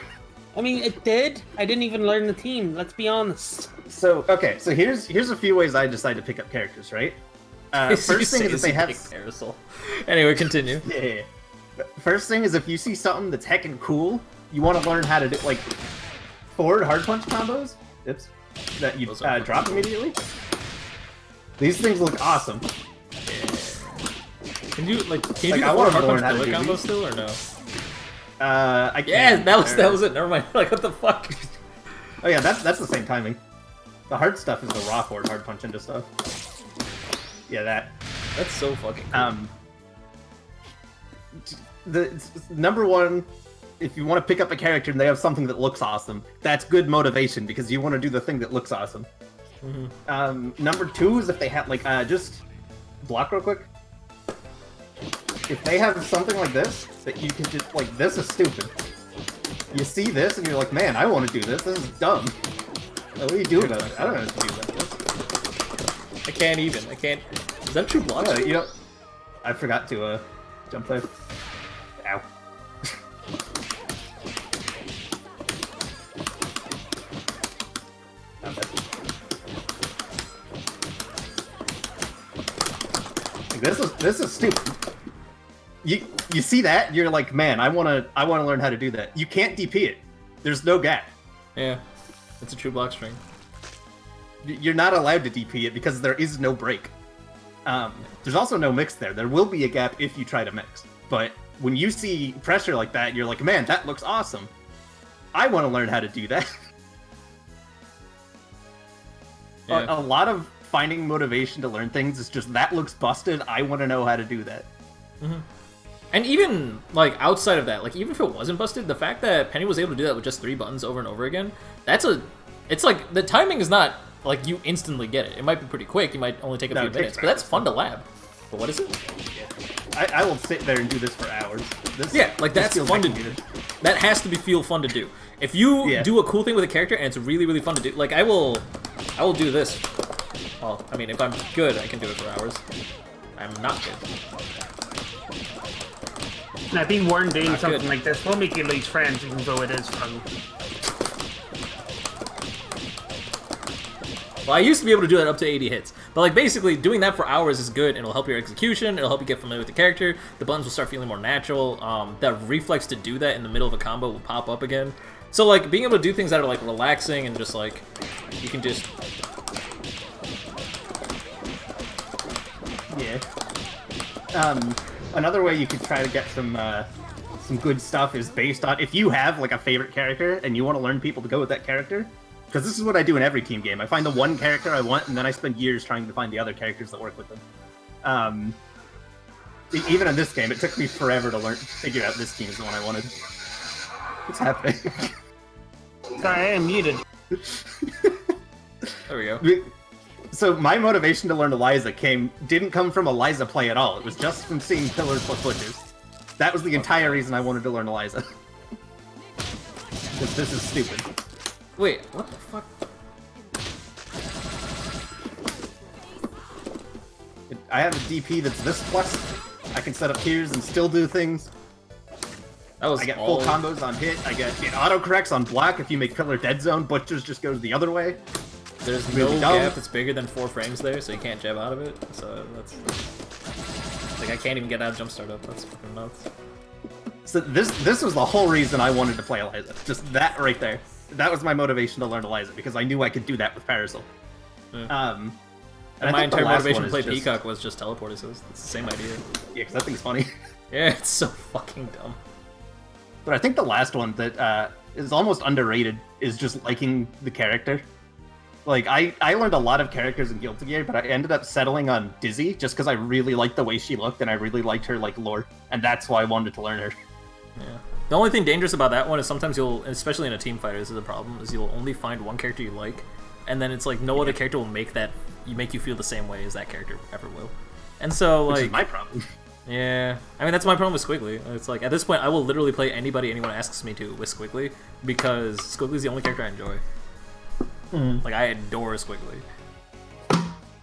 Speaker 4: I mean, it did. I didn't even learn the team. Let's be honest.
Speaker 2: So here's a few ways I decide to pick up characters, right? First thing is if they have
Speaker 1: Aerosol. Anyway, continue.
Speaker 2: Yeah. First thing is if you see something that's heckin' cool, you want to learn how to do like forward hard punch combos. Oops. That you drop immediately. These things look awesome.
Speaker 1: Can you
Speaker 2: I
Speaker 1: do the
Speaker 2: wanna
Speaker 1: hard
Speaker 2: learn
Speaker 1: punch
Speaker 2: how to
Speaker 1: bullet
Speaker 2: do
Speaker 1: combo
Speaker 2: these.
Speaker 1: still or no?
Speaker 2: I
Speaker 1: Yeah,
Speaker 2: can't.
Speaker 1: that was it. Never mind. Like, what the fuck?
Speaker 2: Oh yeah, that's the same timing. The hard stuff is the raw forward hard punch into stuff. Yeah, that.
Speaker 1: That's so fucking cool.
Speaker 2: The number one, if you want to pick up a character and they have something that looks awesome, that's good motivation because you want to do the thing that looks awesome. Number two is if they have like just block real quick. If they have something like this that you can just like, this is stupid. You see this and you're like, man, I want to do this. This is dumb. What do you do about it? I don't know what to do about this.
Speaker 1: I can't even. I can't. Is that true block?
Speaker 2: You know, I forgot to jump there. Ow. Not bad. Like, this is stupid. You see that? You're like, man, I wanna learn how to do that. You can't DP it. There's no gap.
Speaker 1: Yeah, it's a true block string.
Speaker 2: You're not allowed to DP it because there is no break. There's also no mix there. There will be a gap if you try to mix. But when you see pressure like that, you're like, man, that looks awesome. I want to learn how to do that.
Speaker 1: Yeah.
Speaker 2: A lot of finding motivation to learn things is just, that looks busted, I want to know how to do that.
Speaker 1: And even, like, outside of that, like, even if it wasn't busted, the fact that Penny was able to do that with just 3 buttons over and over again, it's like, the timing is not, like, you instantly get it. It might be pretty quick, you might only take a few minutes, but that's fun to lab. But what is it?
Speaker 2: I will sit there and do this for hours.
Speaker 1: That's
Speaker 2: feels
Speaker 1: fun to
Speaker 2: like
Speaker 1: do.
Speaker 2: needed.
Speaker 1: That has to feel fun to do. If you do a cool thing with a character and it's really, really fun to do, like, I will do this. Well, I mean, if I'm good, I can do it for hours. I'm not good.
Speaker 4: And I think Warren doing something
Speaker 1: good.
Speaker 4: like this will make you lose friends, even though it is fun.
Speaker 1: Well, I used to be able to do that up to 80 hits. But, like, basically, doing that for hours is good. It'll help your execution. It'll help you get familiar with the character. The buttons will start feeling more natural. That reflex to do that in the middle of a combo will pop up again. So, like, being able to do things that are, like, relaxing and just, like, you can just...
Speaker 2: Yeah. Another way you could try to get some good stuff is based on if you have like a favorite character and you want to learn people to go with that character. Because this is what I do in every team game. I find the one character I want, and then I spend years trying to find the other characters that work with them. Even in this game, it took me forever to figure out this team is the one I wanted. What's happening?
Speaker 4: Sorry, I am muted.
Speaker 1: There we go.
Speaker 2: So my motivation to learn Eliza didn't come from Eliza play at all. It was just from seeing Pillars plus Butchers. That was the entire reason I wanted to learn Eliza. Because this is stupid.
Speaker 1: Wait, what the fuck?
Speaker 2: I have a DP that's this plus. I can set up tiers and still do things.
Speaker 1: That was
Speaker 2: I get full combos on hit. I get it auto-corrects on block. If you make Pillar dead zone, Butchers just goes the other way.
Speaker 1: There's
Speaker 2: Really
Speaker 1: no
Speaker 2: dumb.
Speaker 1: gap that's bigger than 4 frames there, so you can't jab out of it. So that's... Like, I can't even get out of jump start up. That's fucking nuts.
Speaker 2: So this was the whole reason I wanted to play Eliza. Just that right there. That was my motivation to learn Eliza, because I knew I could do that with Parasol.
Speaker 1: Yeah.
Speaker 2: And
Speaker 1: And
Speaker 2: I
Speaker 1: my
Speaker 2: think the
Speaker 1: entire
Speaker 2: last
Speaker 1: motivation
Speaker 2: one
Speaker 1: to play
Speaker 2: is just-
Speaker 1: Peacock was just teleport assist. It's the same idea.
Speaker 2: Yeah, because that thing's funny.
Speaker 1: Yeah, it's so fucking dumb.
Speaker 2: But I think the last one that is almost underrated is just liking the character. Like, I learned a lot of characters in Guilty Gear, but I ended up settling on Dizzy just because I really liked the way she looked and I really liked her, like, lore. And that's why I wanted to learn her.
Speaker 1: Yeah. The only thing dangerous about that one is sometimes you'll, especially in a team fighter, this is the problem, is you'll only find one character you like, and then it's like no other character will make you feel the same way as that character ever will. And so, like...
Speaker 2: Which is my problem.
Speaker 1: Yeah, I mean, that's my problem with Squiggly. It's like, at this point, I will literally play anybody anyone asks me to with Squiggly, because Squiggly's the only character I enjoy. Like, I adore Squiggly.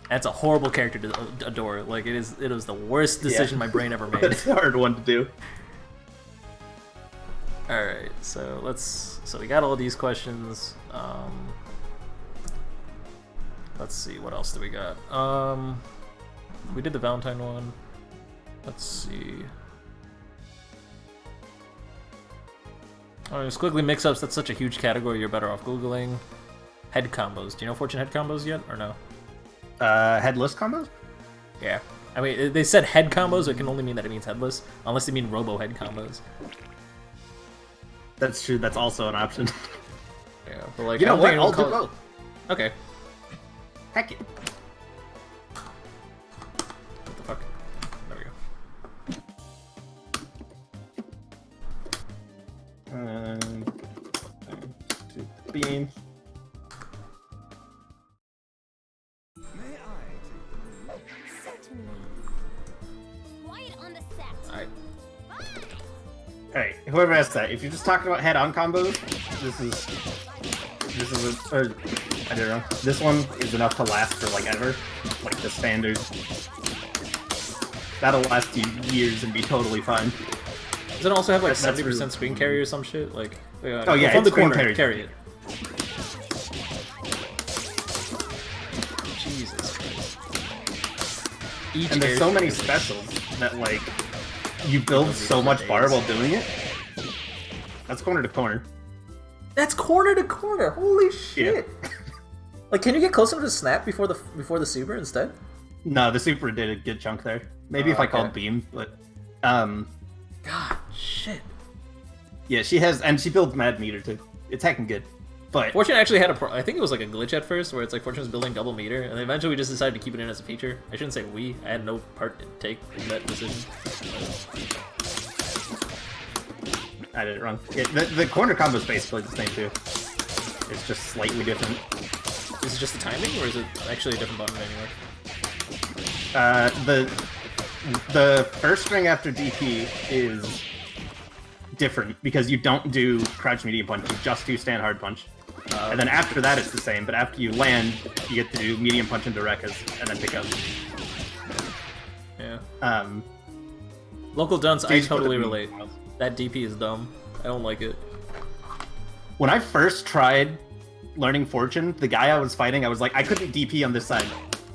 Speaker 1: That's a horrible character to adore. Like, it was the worst decision my brain ever made.
Speaker 2: It's a hard one to do.
Speaker 1: Alright, so we got all these questions. Let's see, what else do we got? We did the Valentine one. Let's see. Alright, Squiggly mix-ups, that's such a huge category, you're better off Googling. Head combos. Do you know Fortune head combos yet, or no?
Speaker 2: Headless combos?
Speaker 1: Yeah. I mean, they said head combos, it can only mean that it means headless, unless they mean robo head combos.
Speaker 2: That's true, that's also an option.
Speaker 1: Yeah, but like,
Speaker 2: You know
Speaker 1: I don't
Speaker 2: what?
Speaker 1: think
Speaker 2: I'll
Speaker 1: anyone
Speaker 2: do
Speaker 1: call-
Speaker 2: both.
Speaker 1: Okay.
Speaker 2: Heck it.
Speaker 1: What the fuck? There we go.
Speaker 2: Beam.
Speaker 5: May I take the lead?
Speaker 3: Certainly. Quiet on the set.
Speaker 1: Alright.
Speaker 2: Alright, whoever asked that, if you're just talking about head-on combos, this is I don't know. This one is enough to last for like ever, like the standard. That'll last you years and be totally fine.
Speaker 1: Does it also have like
Speaker 2: That's
Speaker 1: 70%
Speaker 2: really-
Speaker 1: screen carry or some shit? Like,
Speaker 2: Oh, yeah,
Speaker 1: from the
Speaker 2: it's screen
Speaker 1: corner,
Speaker 2: carry.
Speaker 1: carry it. Jesus Christ. Each
Speaker 2: And there's
Speaker 1: air
Speaker 2: so many
Speaker 1: shield is-
Speaker 2: specials that like you build so much bar while doing it. That's corner to corner.
Speaker 1: That's corner to corner. Holy shit! Like, can you get close enough to snap before the super instead?
Speaker 2: No, the super did a good chunk there. Maybe
Speaker 1: Oh,
Speaker 2: if I called
Speaker 1: okay.
Speaker 2: beam, but
Speaker 1: God, shit.
Speaker 2: yeah, she builds mad meter too. It's heckin' good. But
Speaker 1: Fortune actually had I think it was like a glitch at first, where it's like Fortune was building double meter, and then eventually we just decided to keep it in as a feature. I shouldn't say we. I had no part to take in that decision.
Speaker 2: I did it wrong. Yeah, the corner combo is basically the same too. It's just slightly different.
Speaker 1: Is it just the timing, or is it actually a different button anywhere?
Speaker 2: The first string after DP is different because you don't do crouch medium punch, you just do stand hard punch. And then after that it's the same, but after you land, you get to do medium punch into Rekkas and then pick up.
Speaker 1: Yeah. Local dunce, I
Speaker 2: Stage for the
Speaker 1: totally
Speaker 2: beam.
Speaker 1: relate. That DP is dumb. I don't like it.
Speaker 2: When I first tried learning Fortune, the guy I was fighting, I was like, I couldn't DP on this side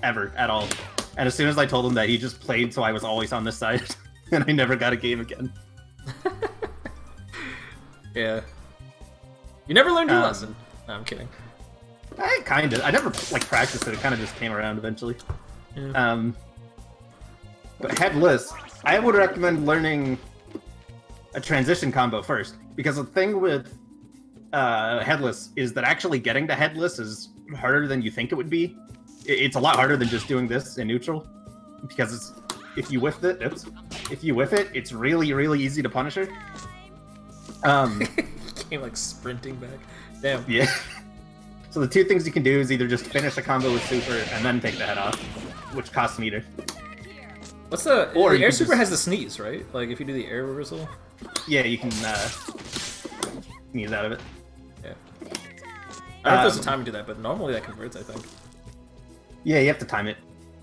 Speaker 2: ever at all. And as soon as I told him that, he just played, so I was always on this side, and I never got a game again.
Speaker 1: Yeah. You never learned your lesson. No, I'm kidding.
Speaker 2: I never like practiced it. It kind of just came around eventually.
Speaker 1: Yeah.
Speaker 2: But headless, I would recommend learning a transition combo first, because the thing with headless is that actually getting to headless is harder than you think it would be. It's a lot harder than just doing this in neutral, because if you whiff it, it's really, really easy to punish her.
Speaker 1: Came like sprinting back. Damn.
Speaker 2: Yeah. So the two things you can do is either just finish a combo with super and then take the head off, which costs meter.
Speaker 1: What's the...
Speaker 2: Or
Speaker 1: the
Speaker 2: you
Speaker 1: air
Speaker 2: can
Speaker 1: super
Speaker 2: just-
Speaker 1: has the sneeze, right? Like, if you do the air reversal?
Speaker 2: Yeah, you can sneeze out of it.
Speaker 1: Yeah. I don't know if there's a time to do that, but normally that converts, I think.
Speaker 2: Yeah, you have to time it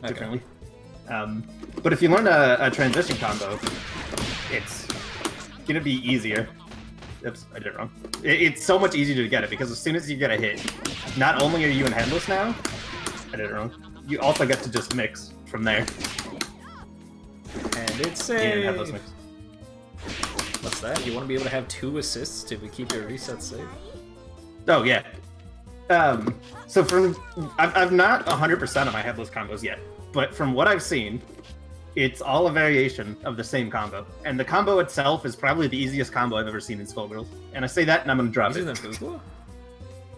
Speaker 1: Okay.
Speaker 2: differently. But if you learn a transition combo, it's gonna be easier. Oops, I did it wrong. It's so much easier to get it, because as soon as you get a hit, not only are you in headless now, I did it wrong, you also get to just mix from there.
Speaker 1: And it's
Speaker 2: In
Speaker 1: a...
Speaker 2: headless mix.
Speaker 1: What's that? You want to be able to have 2 assists to keep your resets safe?
Speaker 2: Oh, yeah. So I've not 100% of my headless combos yet, but from what I've seen, it's all a variation of the same combo. And the combo itself is probably the easiest combo I've ever seen in Skullgirls. And I say that and I'm gonna drop
Speaker 1: Easier
Speaker 2: it.
Speaker 1: than Fuzua?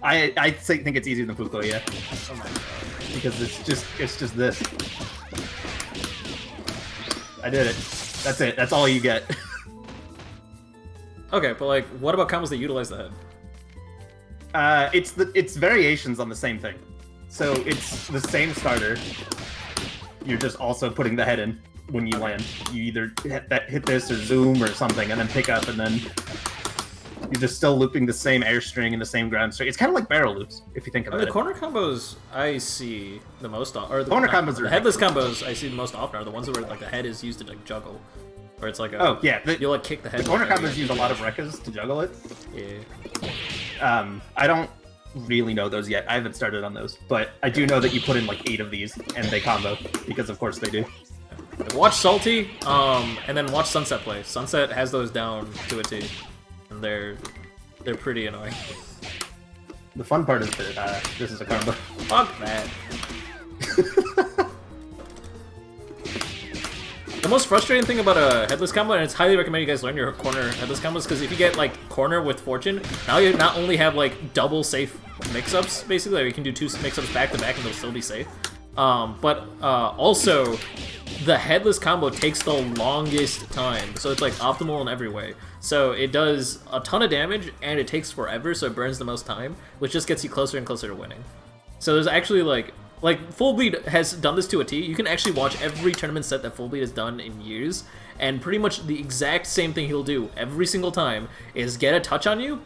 Speaker 2: I think it's easier than Fuko, yeah.
Speaker 1: Oh my god.
Speaker 2: Because it's just this. I did it. That's it. That's all you get.
Speaker 1: Okay, but like, what about combos that utilize the head?
Speaker 2: It's variations on the same thing. So it's the same starter. You're just also putting the head in when you land. You either hit this or zoom or something, and then pick up, and then you're just still looping the same air string and the same ground string. It's kind of like barrel loops, if you think
Speaker 1: I
Speaker 2: about
Speaker 1: mean, the
Speaker 2: it.
Speaker 1: corner combos I see the most, or the
Speaker 2: Corner combos are
Speaker 1: the headless combos I see the most often are the ones where like the head is used to like juggle, where it's like a,
Speaker 2: Oh yeah,
Speaker 1: you'll like kick the head.
Speaker 2: the corner
Speaker 1: like,
Speaker 2: combos use a lot of rekkas to juggle it.
Speaker 1: Yeah.
Speaker 2: I don't really know those yet. I haven't started on those, but I do know that you put in like 8 of these and they combo, because of course they do.
Speaker 1: Watch Salty, and then watch Sunset play. Sunset has those down to a T, and they're pretty annoying.
Speaker 2: The fun part is that this is a combo.
Speaker 1: Fuck that. The most frustrating thing about a headless combo, and it's highly recommend you guys learn your corner headless combos, because if you get like corner with Fortune, now you not only have like double safe mix-ups, basically, like you can do 2 mix-ups back to back and they'll still be safe. But also, the headless combo takes the longest time, so it's like optimal in every way. So it does a ton of damage, and it takes forever, so it burns the most time, which just gets you closer and closer to winning. So there's actually like Full Bleed has done this to a T. You can actually watch every tournament set that Full Bleed has done in years, and pretty much the exact same thing he'll do every single time is get a touch on you.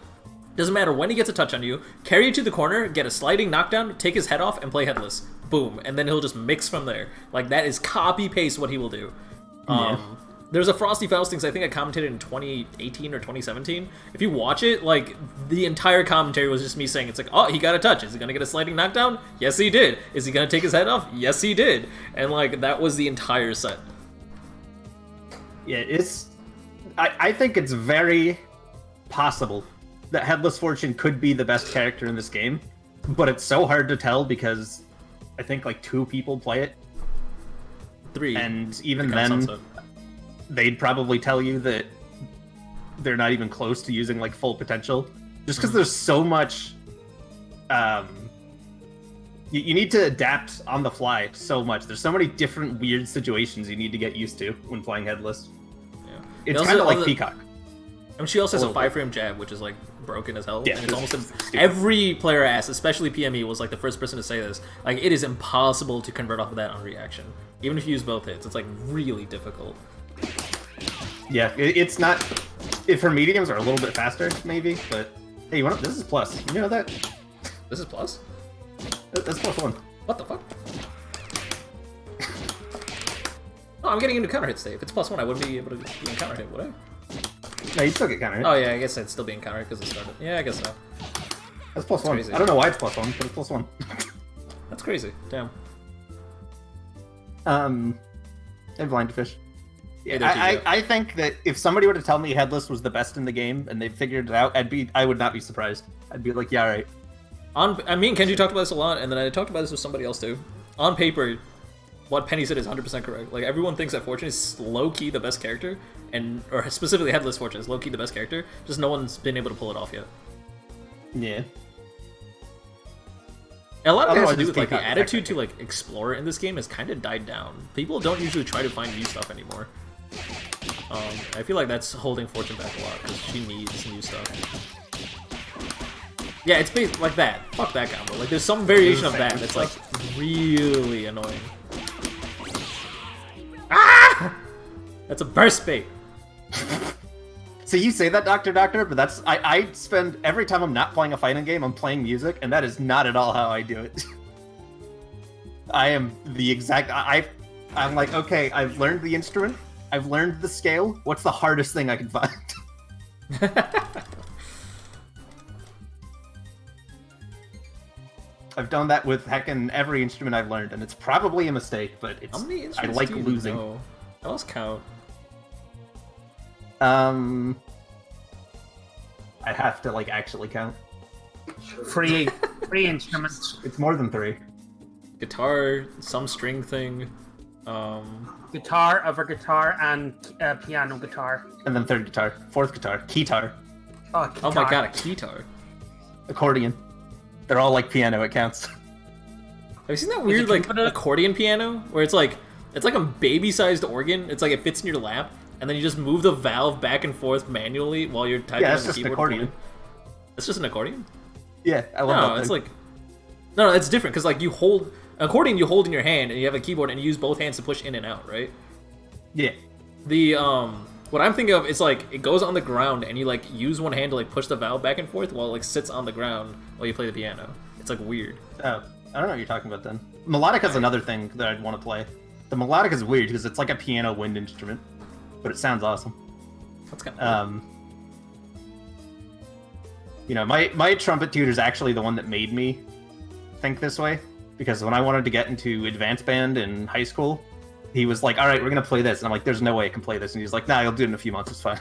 Speaker 1: Doesn't matter when he gets a touch on you, carry you to the corner, get a sliding knockdown, take his head off, and play headless. Boom. And then he'll just mix from there. Like, that is copy-paste what he will do. There's a Frosty Faustings, I think I commented in 2018 or 2017. If you watch it, like, the entire commentary was just me saying, it's like, oh, he got a touch. Is he gonna get a sliding knockdown? Yes, he did. Is he gonna take his head off? Yes, he did. And, like, that was the entire set.
Speaker 2: Yeah, I think it's very possible that Headless Fortune could be the best character in this game, but it's so hard to tell because I think like 2 people play it,
Speaker 1: 3.
Speaker 2: and even
Speaker 1: Because
Speaker 2: then,
Speaker 1: Sunset.
Speaker 2: they'd probably tell you that they're not even close to using like full potential, just because there's so much. You need to adapt on the fly so much. There's so many different weird situations you need to get used to when playing Headless.
Speaker 1: Yeah.
Speaker 2: It's
Speaker 1: Also,
Speaker 2: kind of like
Speaker 1: all the-
Speaker 2: Peacock.
Speaker 1: I mean, she also has a
Speaker 2: little bit.
Speaker 1: 5-frame jab, which is like broken as hell.
Speaker 2: Yeah,
Speaker 1: and it's almost
Speaker 2: stupid.
Speaker 1: every player asked, especially PME, was like the first person to say this. Like, it is impossible to convert off of that on reaction, even if you use both hits. It's like really difficult.
Speaker 2: Yeah, it's not. If her mediums are a little bit faster, maybe. But hey, this is plus. You know that?
Speaker 1: This is plus.
Speaker 2: That's +1.
Speaker 1: What the fuck? Oh, I'm getting into counter hit state. If it's +1, I wouldn't be able to be in counter hit, would I?
Speaker 2: No, you still get counter hit.
Speaker 1: Oh yeah, I guess I'd still be in counter because it started. Yeah, I guess so.
Speaker 2: That's plus one.
Speaker 1: crazy.
Speaker 2: I don't know why it's plus one, but it's plus one.
Speaker 1: That's crazy. Damn.
Speaker 2: And blind fish.
Speaker 1: Hey there, TJ.
Speaker 2: I think that if somebody were to tell me Headless was the best in the game and they figured it out, I would not be surprised. I'd be like, yeah, all right.
Speaker 1: Me and Kenji talked about this a lot, and then I talked about this with somebody else too. On paper, what Penny said is 100% correct. Like, everyone thinks that Fortune is low-key the best character, or specifically Headless Fortune is low-key the best character, just no one's been able to pull it off yet.
Speaker 2: Yeah.
Speaker 1: And a lot of it has
Speaker 2: Otherwise,
Speaker 1: to do
Speaker 2: just
Speaker 1: with, like,
Speaker 2: keep
Speaker 1: the
Speaker 2: out
Speaker 1: attitude to,
Speaker 2: technically.
Speaker 1: like, explore in this game has kind of died down. People don't usually try to find new stuff anymore. I feel like that's holding Fortune back a lot, because she needs new stuff. Yeah, it's based like that. Fuck that combo. Like, there's some variation of that that's, like, really annoying. Ah! That's a burst bait.
Speaker 2: So you say that, Doctor, but that's I spend every time I'm not playing a fighting game, I'm playing music, and that is not at all how I do it. I am the exact. I'm like, okay, I've learned the instrument, I've learned the scale. What's the hardest thing I can find? I've done that with heckin' every instrument I've learned, and it's probably a mistake, but it's.
Speaker 1: How many
Speaker 2: I
Speaker 1: instruments
Speaker 2: like
Speaker 1: do you
Speaker 2: losing.
Speaker 1: know? I lost count.
Speaker 2: I have to like actually count.
Speaker 4: Three instruments.
Speaker 2: It's more than 3.
Speaker 1: Guitar, some string thing.
Speaker 4: Guitar, other guitar, and piano guitar.
Speaker 2: And then 3rd guitar, 4th guitar, keytar,
Speaker 4: Oh,
Speaker 1: Oh my
Speaker 4: guitar.
Speaker 1: god, a keytar.
Speaker 2: accordion. They're all like piano, it counts.
Speaker 1: Have you seen that weird,
Speaker 4: it
Speaker 1: like,
Speaker 4: trumpeter?
Speaker 1: accordion piano? Where it's like a baby-sized organ, it's like it fits in your lap, and then you just move the valve back and forth manually while you're typing
Speaker 2: Yeah,
Speaker 1: on
Speaker 2: that's
Speaker 1: the
Speaker 2: just an
Speaker 1: keyboard.
Speaker 2: accordion.
Speaker 1: It's just an accordion?
Speaker 2: Yeah, I love
Speaker 1: No,
Speaker 2: that
Speaker 1: it's
Speaker 2: thing.
Speaker 1: like... No, it's different, because, like, you hold... Accordion you hold in your hand, and you have a keyboard, and you use both hands to push in and out, right?
Speaker 2: Yeah.
Speaker 1: The, what I'm thinking of is, like, it goes on the ground, and you, like, use one hand to, like, push the valve back and forth while it, like, sits on the ground while you play the piano. It's, like, weird.
Speaker 2: Oh, I don't know what you're talking about then. Melodica's another thing that I'd want to play. The melodica's weird because it's like a piano wind instrument, but it sounds awesome.
Speaker 1: That's kind of
Speaker 2: You know, my trumpet tutor's actually the one that made me think this way, because when I wanted to get into advanced band in high school, he was like, "All right, we're gonna play this," and I'm like, "There's no way I can play this," and he's like, "Nah, you'll do it in a few months. It's fine."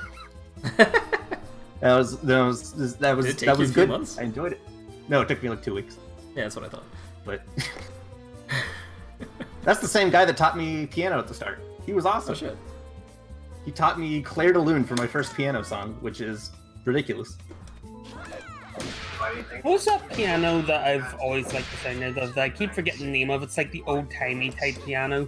Speaker 2: that was
Speaker 1: Did it take you a few
Speaker 2: good.
Speaker 1: months?
Speaker 2: I enjoyed it. No, it took me like 2 weeks,
Speaker 1: Yeah, that's what I thought.
Speaker 2: but that's the same guy that taught me piano at the start. He was awesome.
Speaker 1: Oh, shit.
Speaker 2: He taught me Claire de Lune for my first piano song, which is ridiculous.
Speaker 4: What's that piano that I've always liked the sound of? That I keep forgetting the name of. It's like the old-timey type piano.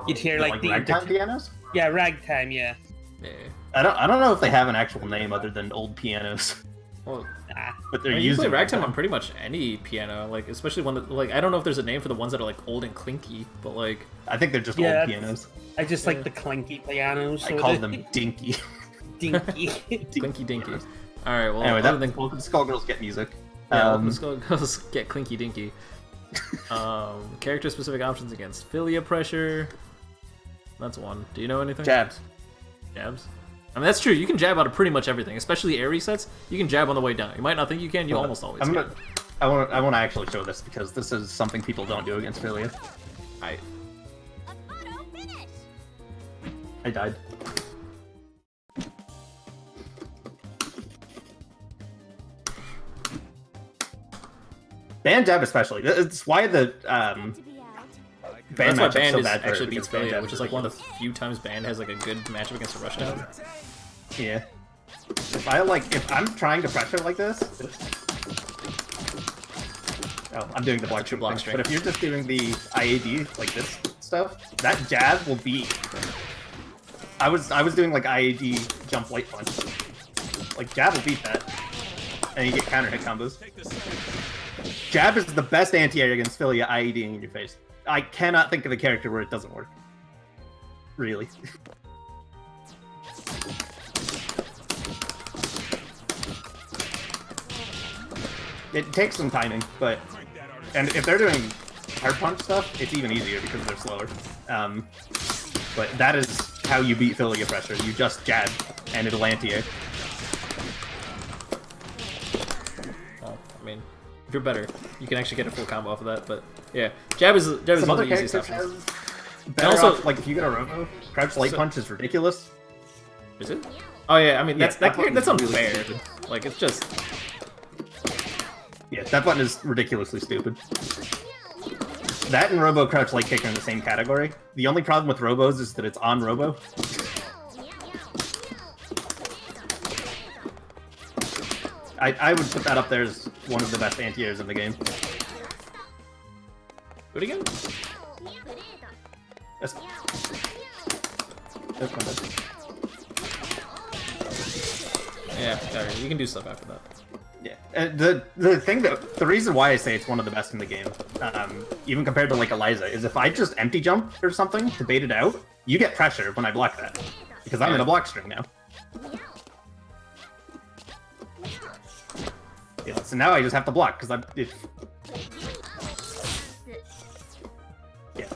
Speaker 4: You'd hear like the
Speaker 2: ragtime pianos.
Speaker 4: yeah, ragtime, yeah.
Speaker 1: Yeah.
Speaker 2: I don't know if they have an actual name other than old pianos,
Speaker 1: Well,
Speaker 4: Ah.
Speaker 2: but they're
Speaker 1: I mean, you play
Speaker 2: using
Speaker 1: ragtime on
Speaker 2: them.
Speaker 1: pretty much any piano, like, especially one that, like, I don't know if there's a name for the ones that are, like, old and clinky, but, like...
Speaker 2: I think they're just
Speaker 4: Yeah,
Speaker 2: old pianos.
Speaker 4: I just like the clinky pianos.
Speaker 2: I
Speaker 4: so
Speaker 2: call
Speaker 4: they-
Speaker 2: them dinky.
Speaker 4: dinky.
Speaker 1: Clinky dinky. Alright, well,
Speaker 2: Anyway,
Speaker 1: other than...
Speaker 2: welcome to Skullgirls Get Music.
Speaker 1: Yeah, let's go get clinky dinky. Character-specific options against Philia pressure. That's one. Do you know anything?
Speaker 2: Jabs.
Speaker 1: Jabs? I mean, that's true. You can jab out of pretty much everything, especially air resets. You can jab on the way down. You might not think you can. You almost always
Speaker 2: I'm
Speaker 1: can.
Speaker 2: gonna. I want to actually show this because this is something people don't do against Philia.
Speaker 1: I...
Speaker 3: A photo finish.
Speaker 2: I died. Band jab especially. It's why the
Speaker 3: To be out.
Speaker 2: band
Speaker 1: That's why
Speaker 2: matchup's
Speaker 1: Band
Speaker 2: so
Speaker 1: is
Speaker 2: bad for
Speaker 1: actually
Speaker 2: it,
Speaker 1: beats
Speaker 2: because band
Speaker 1: Philia,
Speaker 2: jab's
Speaker 1: which is like one of
Speaker 2: ridiculous.
Speaker 1: the few times Band has like a good matchup against a rushdown.
Speaker 2: Yeah. If I'm trying to pressure like this. Oh, I'm doing the block
Speaker 1: That's your block
Speaker 2: thing.
Speaker 1: string.
Speaker 2: But if you're just doing the IAD like this stuff, that jab will beat. I was doing like IAD jump light punch. Like jab will beat that, and you get counter hit combos. Jab is the best anti-air against Philia IADing in your face. I cannot think of a character where it doesn't work. Really. It takes some timing, but if they're doing hard punch stuff, it's even easier because they're slower. But that is how you beat Philia pressure. You just jab, and it'll anti-air.
Speaker 1: If you're better, you can actually get a full combo off of that. But yeah, jab is one
Speaker 2: Some
Speaker 1: of
Speaker 2: other
Speaker 1: the easiest
Speaker 2: characters
Speaker 1: options.
Speaker 2: have better
Speaker 1: also-
Speaker 2: like if you get a robo, crouch light punch is ridiculous.
Speaker 1: Is it? Oh yeah, I mean
Speaker 2: Yeah,
Speaker 1: that's
Speaker 2: that button's
Speaker 1: that's
Speaker 2: really
Speaker 1: unfair.
Speaker 2: stupid.
Speaker 1: Like it's just
Speaker 2: Yeah, that button is ridiculously stupid. That and robo crouch light kick are in the same category. The only problem with robos is that it's on robo. I would put that up there as one of the best anti-airs in the game.
Speaker 1: do it again.
Speaker 2: That's my bad.
Speaker 1: Yeah, alright, you can do stuff after that.
Speaker 2: Yeah, the reason why I say it's one of the best in the game, even compared to like Eliza, is if I just empty jump or something to bait it out, you get pressure when I block that because I'm in a block string now. Yeah, so now I just have to block because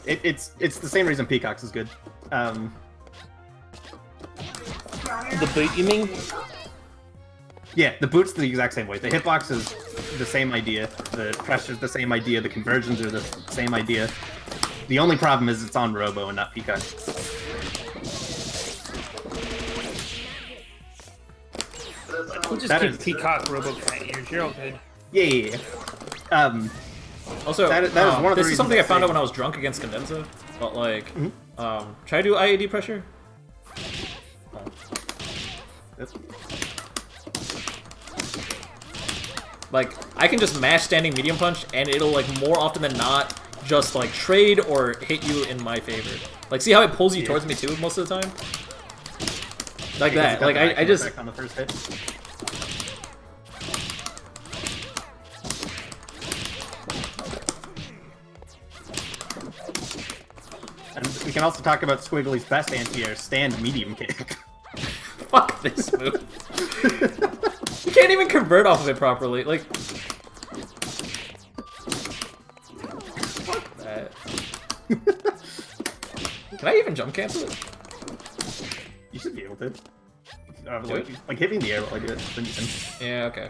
Speaker 2: it's the same reason Peacocks is good.
Speaker 4: The boot, you mean?
Speaker 2: Yeah, the boot's the exact same way. The hitbox is the same idea. The pressure's the same idea. The conversions are the same idea. The only problem is it's on Robo and not Peacock.
Speaker 4: We'll just
Speaker 2: That
Speaker 4: keep
Speaker 2: is-
Speaker 4: Peacock Robo Cat ears. You're all good.
Speaker 2: Yeah.
Speaker 1: Also,
Speaker 2: That is one of the
Speaker 1: this is
Speaker 2: reasons
Speaker 1: something I
Speaker 2: I
Speaker 1: found
Speaker 2: say-
Speaker 1: out when I was drunk against Condensa. But like, try to do IAD pressure.
Speaker 2: Yep.
Speaker 1: Like, I can just mash standing medium punch, and it'll like more often than not just like trade or hit you in my favor. Like, see how it pulls you
Speaker 2: Yeah.
Speaker 1: towards me too most of the time? Like
Speaker 2: Because
Speaker 1: that.
Speaker 2: it's got
Speaker 1: Like
Speaker 2: the
Speaker 1: I
Speaker 2: vacuum
Speaker 1: just
Speaker 2: effect on the first hit. And we can also talk about Squiggly's best anti-air, stand medium kick.
Speaker 1: fuck this move. You can't even convert off of it properly. Like, fuck that. Can I even jump cancel it?
Speaker 2: You should be able to.
Speaker 1: Do it?
Speaker 2: Like hitting the air while I do it, then you can.
Speaker 1: Yeah. Okay.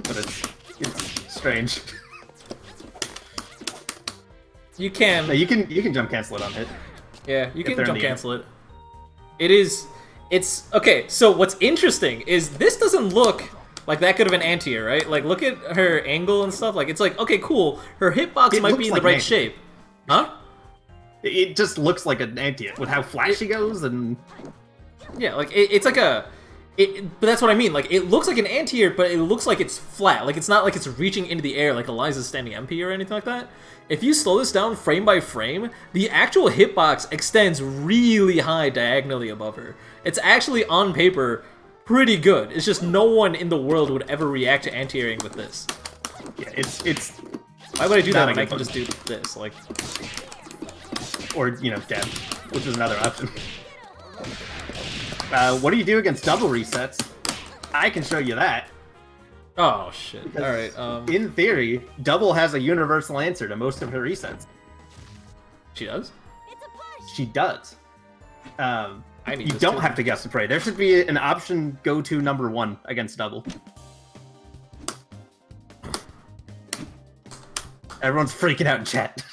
Speaker 2: But it's strange.
Speaker 1: You can.
Speaker 2: No, you can jump cancel it on hit.
Speaker 1: Yeah, you can
Speaker 2: they're in
Speaker 1: jump
Speaker 2: the air.
Speaker 1: cancel it. It's okay. So what's interesting is this doesn't look like that good of an anti-air, right? Like, look at her angle and stuff. Like, it's like, okay, cool. Her hitbox
Speaker 2: It
Speaker 1: might
Speaker 2: looks
Speaker 1: be in
Speaker 2: like
Speaker 1: the right
Speaker 2: an
Speaker 1: shape, huh?
Speaker 2: It just looks like an anti-air with how flat she goes and.
Speaker 1: Yeah, like it's like a. But that's what I mean. Like, it looks like an anti-air, but it looks like it's flat. Like, it's not like it's reaching into the air like Eliza's standing MP or anything like that. If you slow this down frame by frame, the actual hitbox extends really high diagonally above her. It's actually, on paper, pretty good. It's just no one in the world would ever react to anti-airing with this.
Speaker 2: Yeah, it's
Speaker 1: Why would I do that
Speaker 2: Not a
Speaker 1: when I
Speaker 2: good
Speaker 1: can
Speaker 2: one.
Speaker 1: just do this? Like,
Speaker 2: or deb, which is another option. What do you do against double resets? I can show you that.
Speaker 1: oh shit. All right.
Speaker 2: In theory, double has a universal answer to most of her resets.
Speaker 1: She does.
Speaker 3: It's a push.
Speaker 2: She does.
Speaker 1: I need
Speaker 2: You
Speaker 1: this
Speaker 2: don't
Speaker 1: too.
Speaker 2: have to guess the prey. There should be an option go-to number 1 against double. Everyone's freaking out in chat.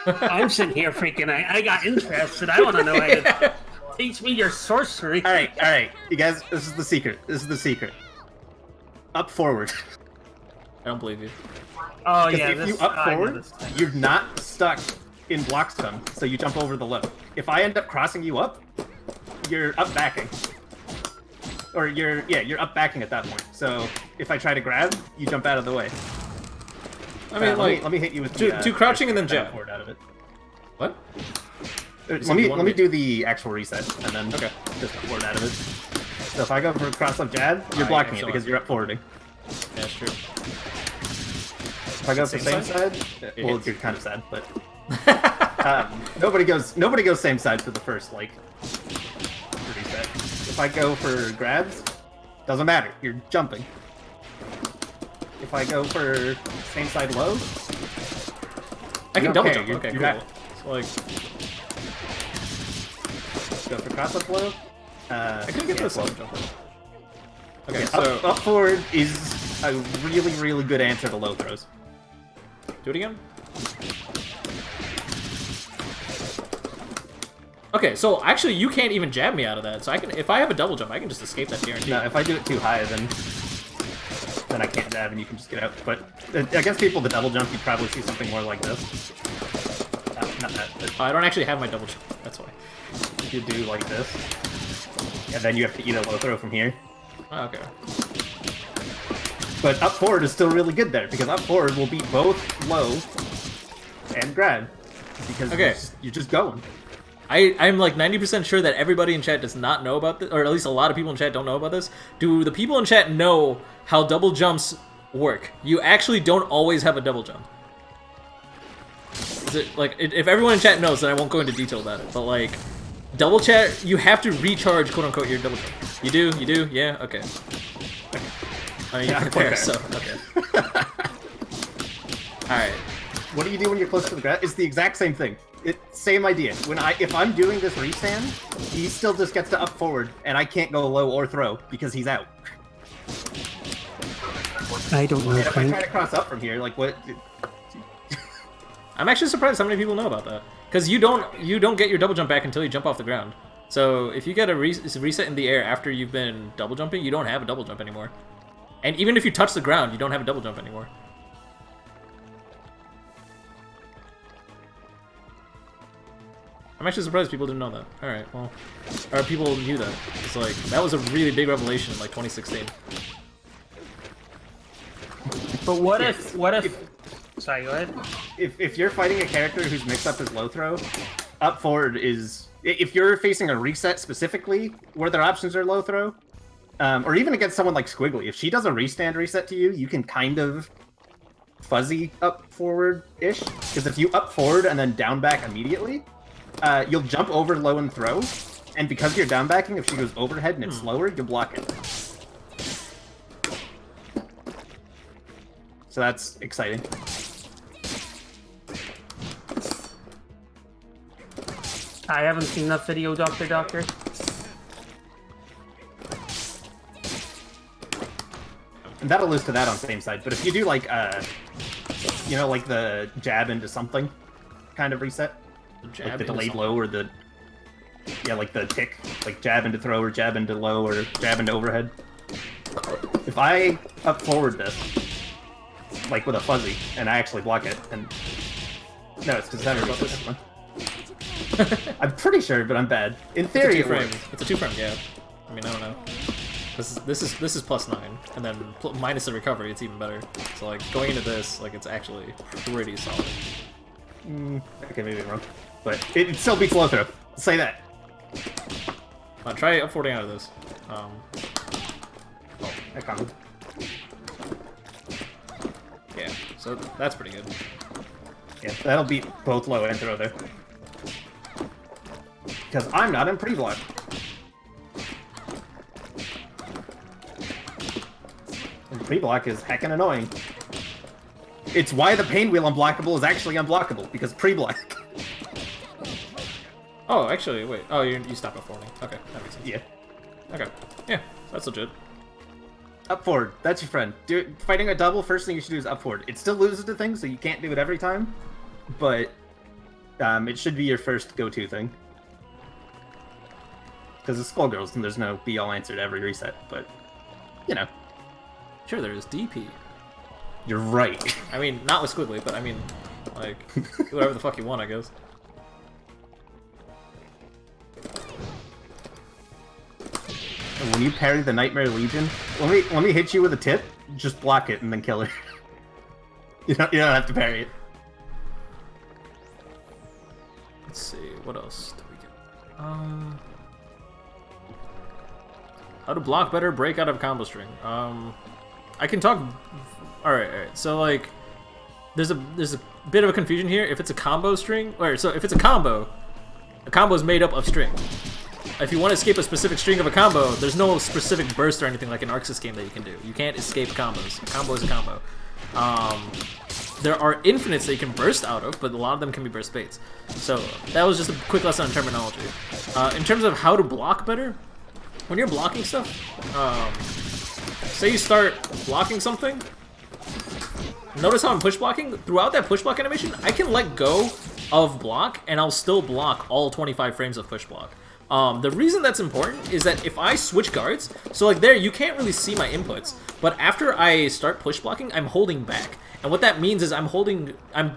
Speaker 4: I'm sitting here freaking. I got interested. I want to know how to teach me your sorcery.
Speaker 2: All right, you guys. This is the secret. This is the secret. Up forward.
Speaker 1: I don't believe you.
Speaker 4: Oh
Speaker 2: 'Cause
Speaker 4: yeah,
Speaker 2: if
Speaker 4: this,
Speaker 2: you up
Speaker 4: I know
Speaker 2: forward,
Speaker 4: this.
Speaker 2: you're not stuck in block stun, so you jump over the low. If I end up crossing you up, you're up backing. Or you're up backing at that point. So if I try to grab, you jump out of the way.
Speaker 1: I mean, like,
Speaker 2: let me hit you with
Speaker 1: do crouching and then jab.
Speaker 2: forward out of it.
Speaker 1: what?
Speaker 2: Let
Speaker 1: you
Speaker 2: me
Speaker 1: want
Speaker 2: let me
Speaker 1: me-
Speaker 2: do the actual reset and then
Speaker 1: Okay.
Speaker 2: just up forward out of it. So if I go for a cross up jab, you're
Speaker 1: Alright,
Speaker 2: blocking it
Speaker 1: excellent.
Speaker 2: because you're up forwarding.
Speaker 1: Yeah, that's true.
Speaker 2: If I go for
Speaker 1: Same
Speaker 2: same side,
Speaker 1: It
Speaker 2: well,
Speaker 1: hits.
Speaker 2: you're kind of sad, but nobody goes same side for the first like reset. If I go for grabs, doesn't matter. You're jumping. If I go for same side low,
Speaker 1: I can
Speaker 2: You're
Speaker 1: double
Speaker 2: okay,
Speaker 1: jump.
Speaker 2: you're-
Speaker 1: Okay,
Speaker 2: you're
Speaker 1: cool.
Speaker 2: back.
Speaker 1: So, like,
Speaker 2: go for cross up low.
Speaker 1: I couldn't get
Speaker 2: yeah,
Speaker 1: this
Speaker 2: low.
Speaker 1: double jump. Okay,
Speaker 2: Yeah,
Speaker 1: so
Speaker 2: up forward is a really, really good answer to low throws.
Speaker 1: do it again. Okay, so actually you can't even jab me out of that. So I can, if I have a double jump, I can just escape that guarantee.
Speaker 2: No, if I do it too high, then I can't jab and you can just get out. But against people with the double jump, you'd probably see something more like this. Not that, but
Speaker 1: I don't actually have my double jump. That's why.
Speaker 2: you do like this. And then you have to eat a low throw from here.
Speaker 1: Oh, okay.
Speaker 2: But up forward is still really good there, because up forward will beat both low and grab. Because
Speaker 1: Okay.
Speaker 2: you're just going.
Speaker 1: I'm like 90% sure that everybody in chat does not know about this, or at least a lot of people in chat don't know about this. Do the people in chat know how double jumps work? You actually don't always have a double jump. Is it, like, if everyone in chat knows, then I won't go into detail about it. But like, double chat, you have to recharge, quote unquote, your double jump. You do, yeah, okay. I mean,
Speaker 2: Yeah,
Speaker 1: there,
Speaker 2: okay.
Speaker 1: so okay. All right.
Speaker 2: What do you do when you're close to the ground? It's the exact same thing. Same idea. If I'm doing this restand, he still just gets to up forward, and I can't go low or throw because he's out.
Speaker 4: I don't know,
Speaker 2: And if I
Speaker 4: Frank.
Speaker 2: try to cross up from here, like what?
Speaker 1: I'm actually surprised how many people know about that. Because you don't get your double jump back until you jump off the ground. So if you get a reset in the air after you've been double jumping, you don't have a double jump anymore. And even if you touch the ground, you don't have a double jump anymore. I'm actually surprised people didn't know that. Alright, well... Or people knew that. It's like, that was a really big revelation in like 2016.
Speaker 4: But what if sorry, go ahead.
Speaker 2: If you're fighting a character whose mix-up is low throw, up forward is... If you're facing a reset specifically, where their options are low throw, or even against someone like Squiggly, if she does a restand reset to you, you can kind of fuzzy up forward-ish. Because if you up forward and then down back immediately, you'll jump over low and throw, and because you're down backing, if she goes overhead and it's slower, you'll block it. So that's exciting.
Speaker 4: I haven't seen that video, Doctor.
Speaker 2: And that'll lose to that on the same side. But if you do like, you know, like the jab into something kind of reset, like the delayed low or the, yeah, like the tick, like jab into throw or jab into low or jab into overhead. If I up forward this, like with a fuzzy, and I actually block it, and no, it's because I about this one. I'm pretty sure, but I'm bad. In theory, it works.
Speaker 1: It's a two-frame gap. I mean, I don't know. This is +9, and then minus the recovery, it's even better. So like going into this, like it's actually pretty solid.
Speaker 2: Okay, maybe I'm wrong, but it still beats low throw. Say that.
Speaker 1: Try up 40 out of this.
Speaker 2: Oh, I can't.
Speaker 1: Yeah, so that's pretty good.
Speaker 2: Yeah, that'll beat both low and throw there. Because I'm not in pre-block. And pre-block is heckin' annoying. It's why the pain wheel unblockable is actually unblockable, because pre-block.
Speaker 1: Oh, actually, wait. Oh, you stop at 40. Okay, that makes sense.
Speaker 2: Yeah.
Speaker 1: Okay. Yeah, that's legit.
Speaker 2: Up forward, that's your friend. Fighting a double, first thing you should do is up forward. It still loses to things, so you can't do it every time, but it should be your first go-to thing. Because it's Skullgirls, and there's no be-all answer to every reset, but, you know.
Speaker 1: Sure, there is DP.
Speaker 2: You're right.
Speaker 1: I mean, not with Squiggly, but I mean, like, whatever the fuck you want, I guess.
Speaker 2: And when you parry the Nightmare Legion, let me hit you with a tip, just block it and then kill her. You don't have to parry it.
Speaker 1: Let's see, what else do we get? How to block better, break out of combo string. I can talk. All right. So like, there's a bit of a confusion here. If it's a combo string, or so if it's a combo is made up of string. If you want to escape a specific string of a combo, there's no specific burst or anything like an Arxis game that you can do. You can't escape combos. A combo is a combo. There are infinites that you can burst out of, but a lot of them can be burst baits. So that was just a quick lesson on terminology. In terms of how to block better, when you're blocking stuff, say you start blocking something. Notice how I'm push blocking? Throughout that push block animation, I can let go of block, and I'll still block all 25 frames of push block. The reason that's important is that if I switch guards, so like there, you can't really see my inputs, but after I start push blocking, I'm holding back. And what that means is I'm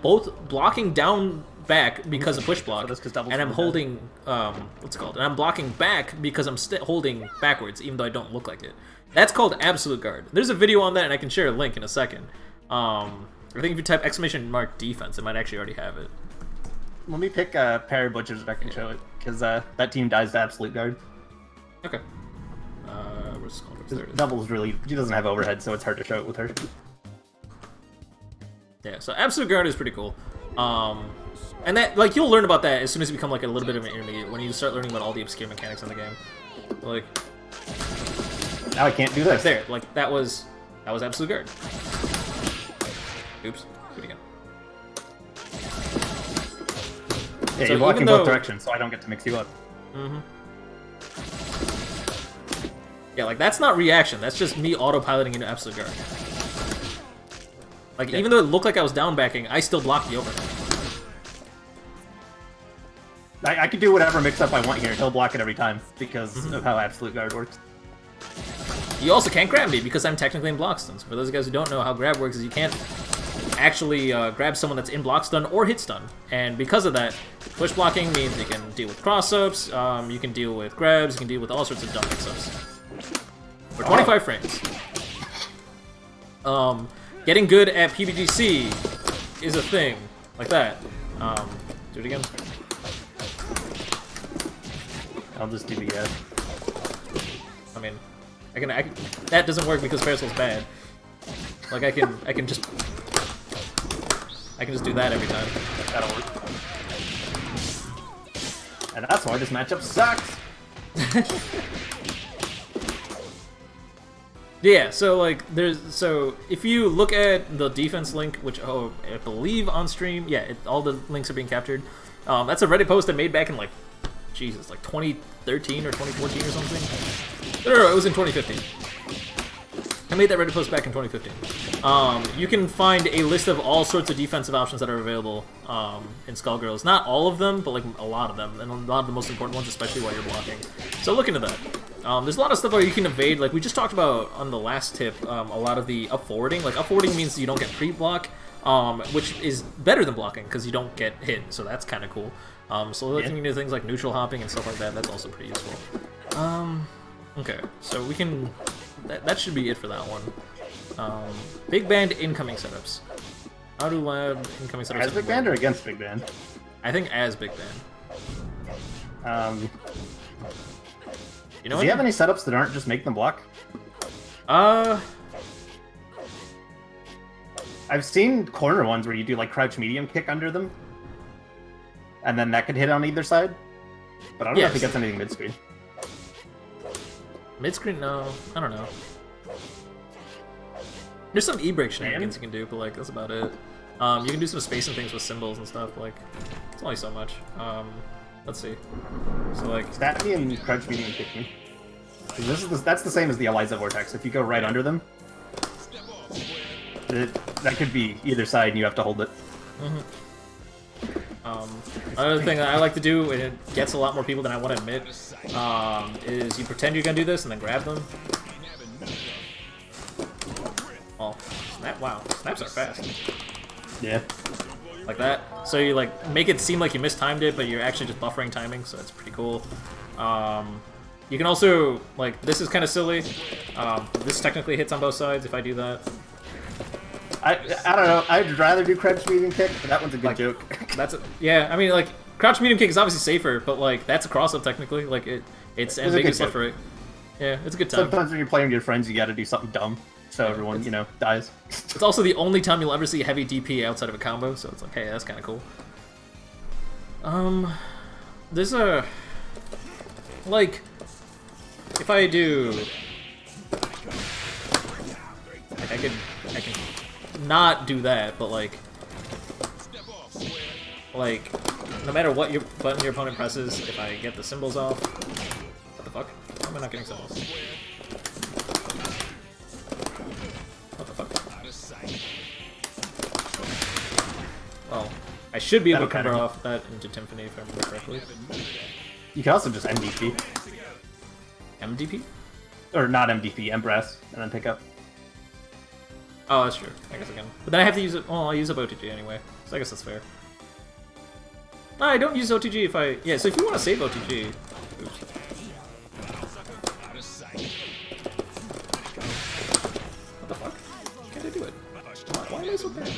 Speaker 1: both blocking down back because of push block, and I'm holding, what's it called? And I'm blocking back because I'm holding backwards, even though I don't look like it. That's called absolute guard. There's a video on that, and I can share a link in a second. I think if you type exclamation mark defense, it might actually already have it.
Speaker 2: Let me pick a pair of butchers that I can show it, because that team dies to absolute guard.
Speaker 1: Okay. Where's Skullgirls? There it is.
Speaker 2: Double's really, she doesn't have overhead, so it's hard to show it with her.
Speaker 1: Yeah, so absolute guard is pretty cool. And that, like, you'll learn about that as soon as you become like a little bit of an intermediate, when you start learning about all the obscure mechanics in the game. Like,
Speaker 2: now I can't do this.
Speaker 1: there, like that was absolute guard. Oops, do it again.
Speaker 2: Yeah,
Speaker 1: So
Speaker 2: you're blocking
Speaker 1: even
Speaker 2: both
Speaker 1: though-
Speaker 2: directions, so I don't get to mix you up.
Speaker 1: Mm-hmm. Yeah, like that's not reaction. That's just me autopiloting into absolute guard. Like even though it looked like I was down backing, I still blocked the overhead.
Speaker 2: I can do whatever mix-up I want here. He'll block it every time, because of how absolute guard works.
Speaker 1: You also can't grab me because I'm technically in block stun. So for those guys who don't know how grab works, is you can't actually grab someone that's in block stun or hit stun. And because of that, push blocking means you can deal with cross-ups, you can deal with grabs, you can deal with all sorts of dumb mix-ups. For 25 frames. Getting good at PBGC is a thing. Like that. Do it again.
Speaker 2: I'll just do the
Speaker 1: I mean, I can that doesn't work because Parasol's bad. Like I can just do that every time.
Speaker 2: That'll work. And that's why this matchup sucks.
Speaker 1: Yeah, so like so if you look at the defense link, which I believe on stream, yeah, all the links are being captured. That's a Reddit post I made back in like, Jesus, like 2013 or 2014 or something. No, it was in 2015. I made that Reddit post back in 2015. You can find a list of all sorts of defensive options that are available in Skullgirls. Not all of them, but like a lot of them, and a lot of the most important ones, especially while you're blocking. So look into that. There's a lot of stuff where you can evade, like we just talked about on the last tip, a lot of the up-forwarding. Like up-forwarding means you don't get pre-block, which is better than blocking because you don't get hit, so that's kind of cool. So looking into things like neutral hopping and stuff like that, that's also pretty useful. Okay, so we can... That should be it for that one. Big Band incoming setups. How do lab incoming setups...
Speaker 2: As Big Band or against Big Band?
Speaker 1: I think as Big Band. You know
Speaker 2: Does he have any setups that aren't just make them block? I've seen corner ones where you do like crouch medium kick under them, and then that could hit on either side. But I don't know if he gets anything mid-screen.
Speaker 1: Mid-screen? No. I don't know. There's some E-break shenanigans you can do, but like, that's about it. You can do some spacing things with symbols and stuff, like, it's only so much. Let's see. So like...
Speaker 2: Stat me and crouch medium kick me. That's the same as the Eliza Vortex. If you go right under them, that could be either side and you have to hold it.
Speaker 1: Another thing that I like to do, and it gets a lot more people than I want to admit, is you pretend you're gonna do this and then grab them. Oh, snap! Wow, snaps are fast.
Speaker 2: Yeah.
Speaker 1: Like that. So you like make it seem like you mistimed it, but you're actually just buffering timing, so that's pretty cool. You can also, like, this is kind of silly. This technically hits on both sides if I do that.
Speaker 2: I don't know. I'd rather do crouch medium kick, but that one's a good joke.
Speaker 1: Yeah. I mean, like, crouch medium kick is obviously safer, but like that's a cross up technically. Like it's ambiguous left right. Yeah, it's a good time.
Speaker 2: Sometimes when you're playing with your friends, you got to do something dumb, so everyone dies.
Speaker 1: It's also the only time you'll ever see heavy DP outside of a combo, so it's like, hey, that's kind of cool. There's a like if I do like I can not do that, but like no matter what button your opponent presses, if I get the symbols off, what the fuck? Why am I not getting symbols? I should be able to
Speaker 2: That'll
Speaker 1: convert
Speaker 2: cut
Speaker 1: off that into Timpani if I remember correctly.
Speaker 2: You can also just MDP.
Speaker 1: MDP?
Speaker 2: Or not MDP, Embrace, and then pick up.
Speaker 1: Oh, that's true. I guess I can. But then I have to use it. Oh, I'll use up OTG anyway. So I guess that's fair. No, I don't use OTG if I. Yeah, so if you want to save OTG. Oops. What the fuck? Can't I do it? Why am I so bad?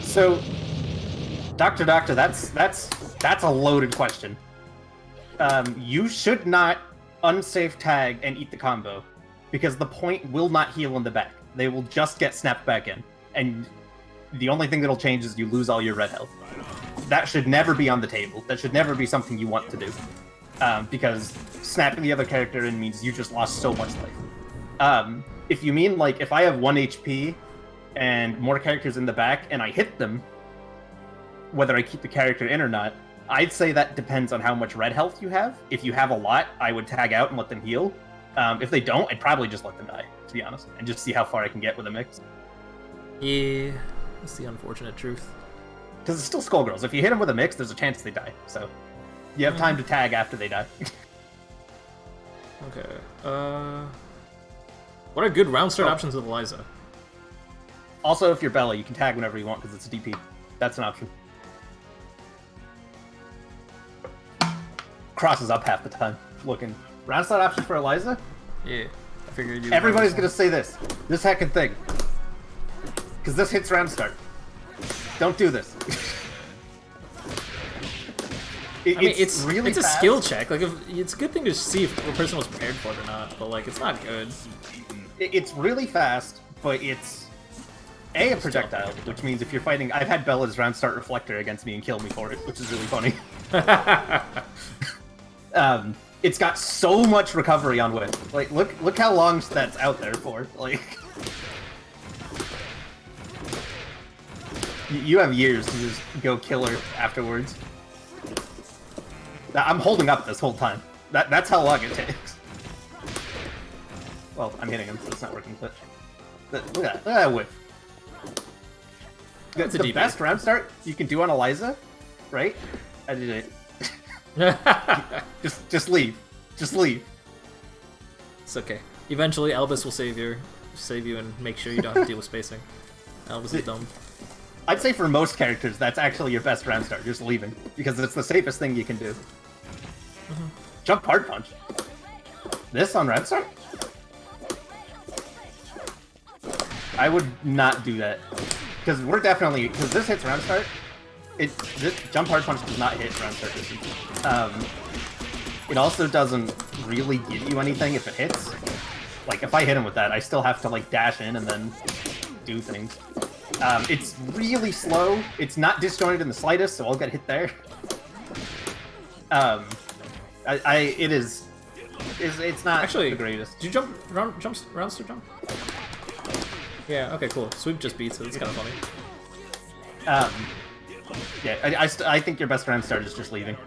Speaker 2: So, Doctor, that's a loaded question. You should not unsafe tag and eat the combo, because the point will not heal in the back. They will just get snapped back in, and the only thing that'll change is you lose all your red health. That should never be on the table. That should never be something you want to do, because snapping the other character in means you just lost so much life. If you mean, like, if I have 1 HP and more characters in the back and I hit them, whether I keep the character in or not, I'd say that depends on how much red health you have. If you have a lot, I would tag out and let them heal. If they don't, I'd probably just let them die, to be honest, and just see how far I can get with a mix.
Speaker 1: Yeah, that's the unfortunate truth.
Speaker 2: Because it's still Skullgirls. If you hit them with a mix, there's a chance they die. So you have time to tag after they die.
Speaker 1: Okay. What are good round start options with Eliza?
Speaker 2: Also, if you're Bella, you can tag whenever you want because it's a DP. That's an option. Crosses up half the time. Looking. Round start options for Eliza?
Speaker 1: Yeah, I figured you.
Speaker 2: Everybody's gonna say this. This heckin' thing. Because this hits round start. Don't do this.
Speaker 1: I mean, it's
Speaker 2: really
Speaker 1: it's a
Speaker 2: fast.
Speaker 1: skill check. Like, it's a good thing to see if a person was prepared for it or not. But like, it's not good.
Speaker 2: It's really fast, but it's a projectile, which means if you're fighting, I've had Bella's round start reflector against me and kill me for it, which is really funny. It's got so much recovery on whip. Like, look how long that's out there for. Like, you have years to just go killer afterwards. I'm holding up this whole time. That's how long it takes. Well, I'm hitting him, so it's not working, but look at that whiff.
Speaker 1: That's a
Speaker 2: The
Speaker 1: DP.
Speaker 2: best round start you can do on Eliza, right? I did it. Just leave. Just leave.
Speaker 1: It's okay. Eventually, Albus will save you and make sure you don't have to deal with spacing. Albus is dumb.
Speaker 2: I'd say for most characters, that's actually your best round start, just leaving. Because it's the safest thing you can do. Jump hard punch. This on round start? I would not do that. Because we're definitely... Because this hits round start. This jump hard punch does not hit round start distance. It also doesn't really give you anything if it hits. Like, if I hit him with that, I still have to, like, dash in and then do things. It's really slow. It's not disjointed in the slightest, so I'll get hit there. It's not
Speaker 1: Actually,
Speaker 2: the greatest.
Speaker 1: Did you jump round start jump? Yeah. Okay. Cool. Sweep just beats it. It's kind of funny.
Speaker 2: Yeah, I think your best round start is just leaving.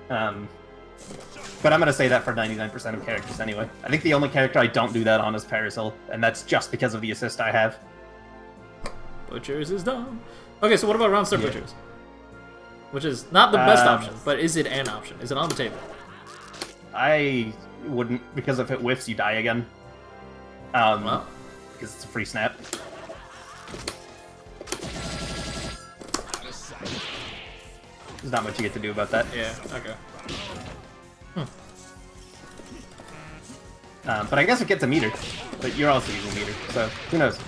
Speaker 2: But I'm gonna say that for 99% of characters anyway. I think the only character I don't do that on is Parasil, and that's just because of the assist I have.
Speaker 1: Butchers is dumb. Okay, so what about round start Butchers? Which is not the best option, but is it an option? Is it on the table?
Speaker 2: I wouldn't, because if it whiffs, you die again.
Speaker 1: Well,
Speaker 2: Because it's a free snap. There's not much you get to do about that.
Speaker 1: yeah. Okay.
Speaker 2: But I guess it gets a meter. But you're also using meter, so who knows?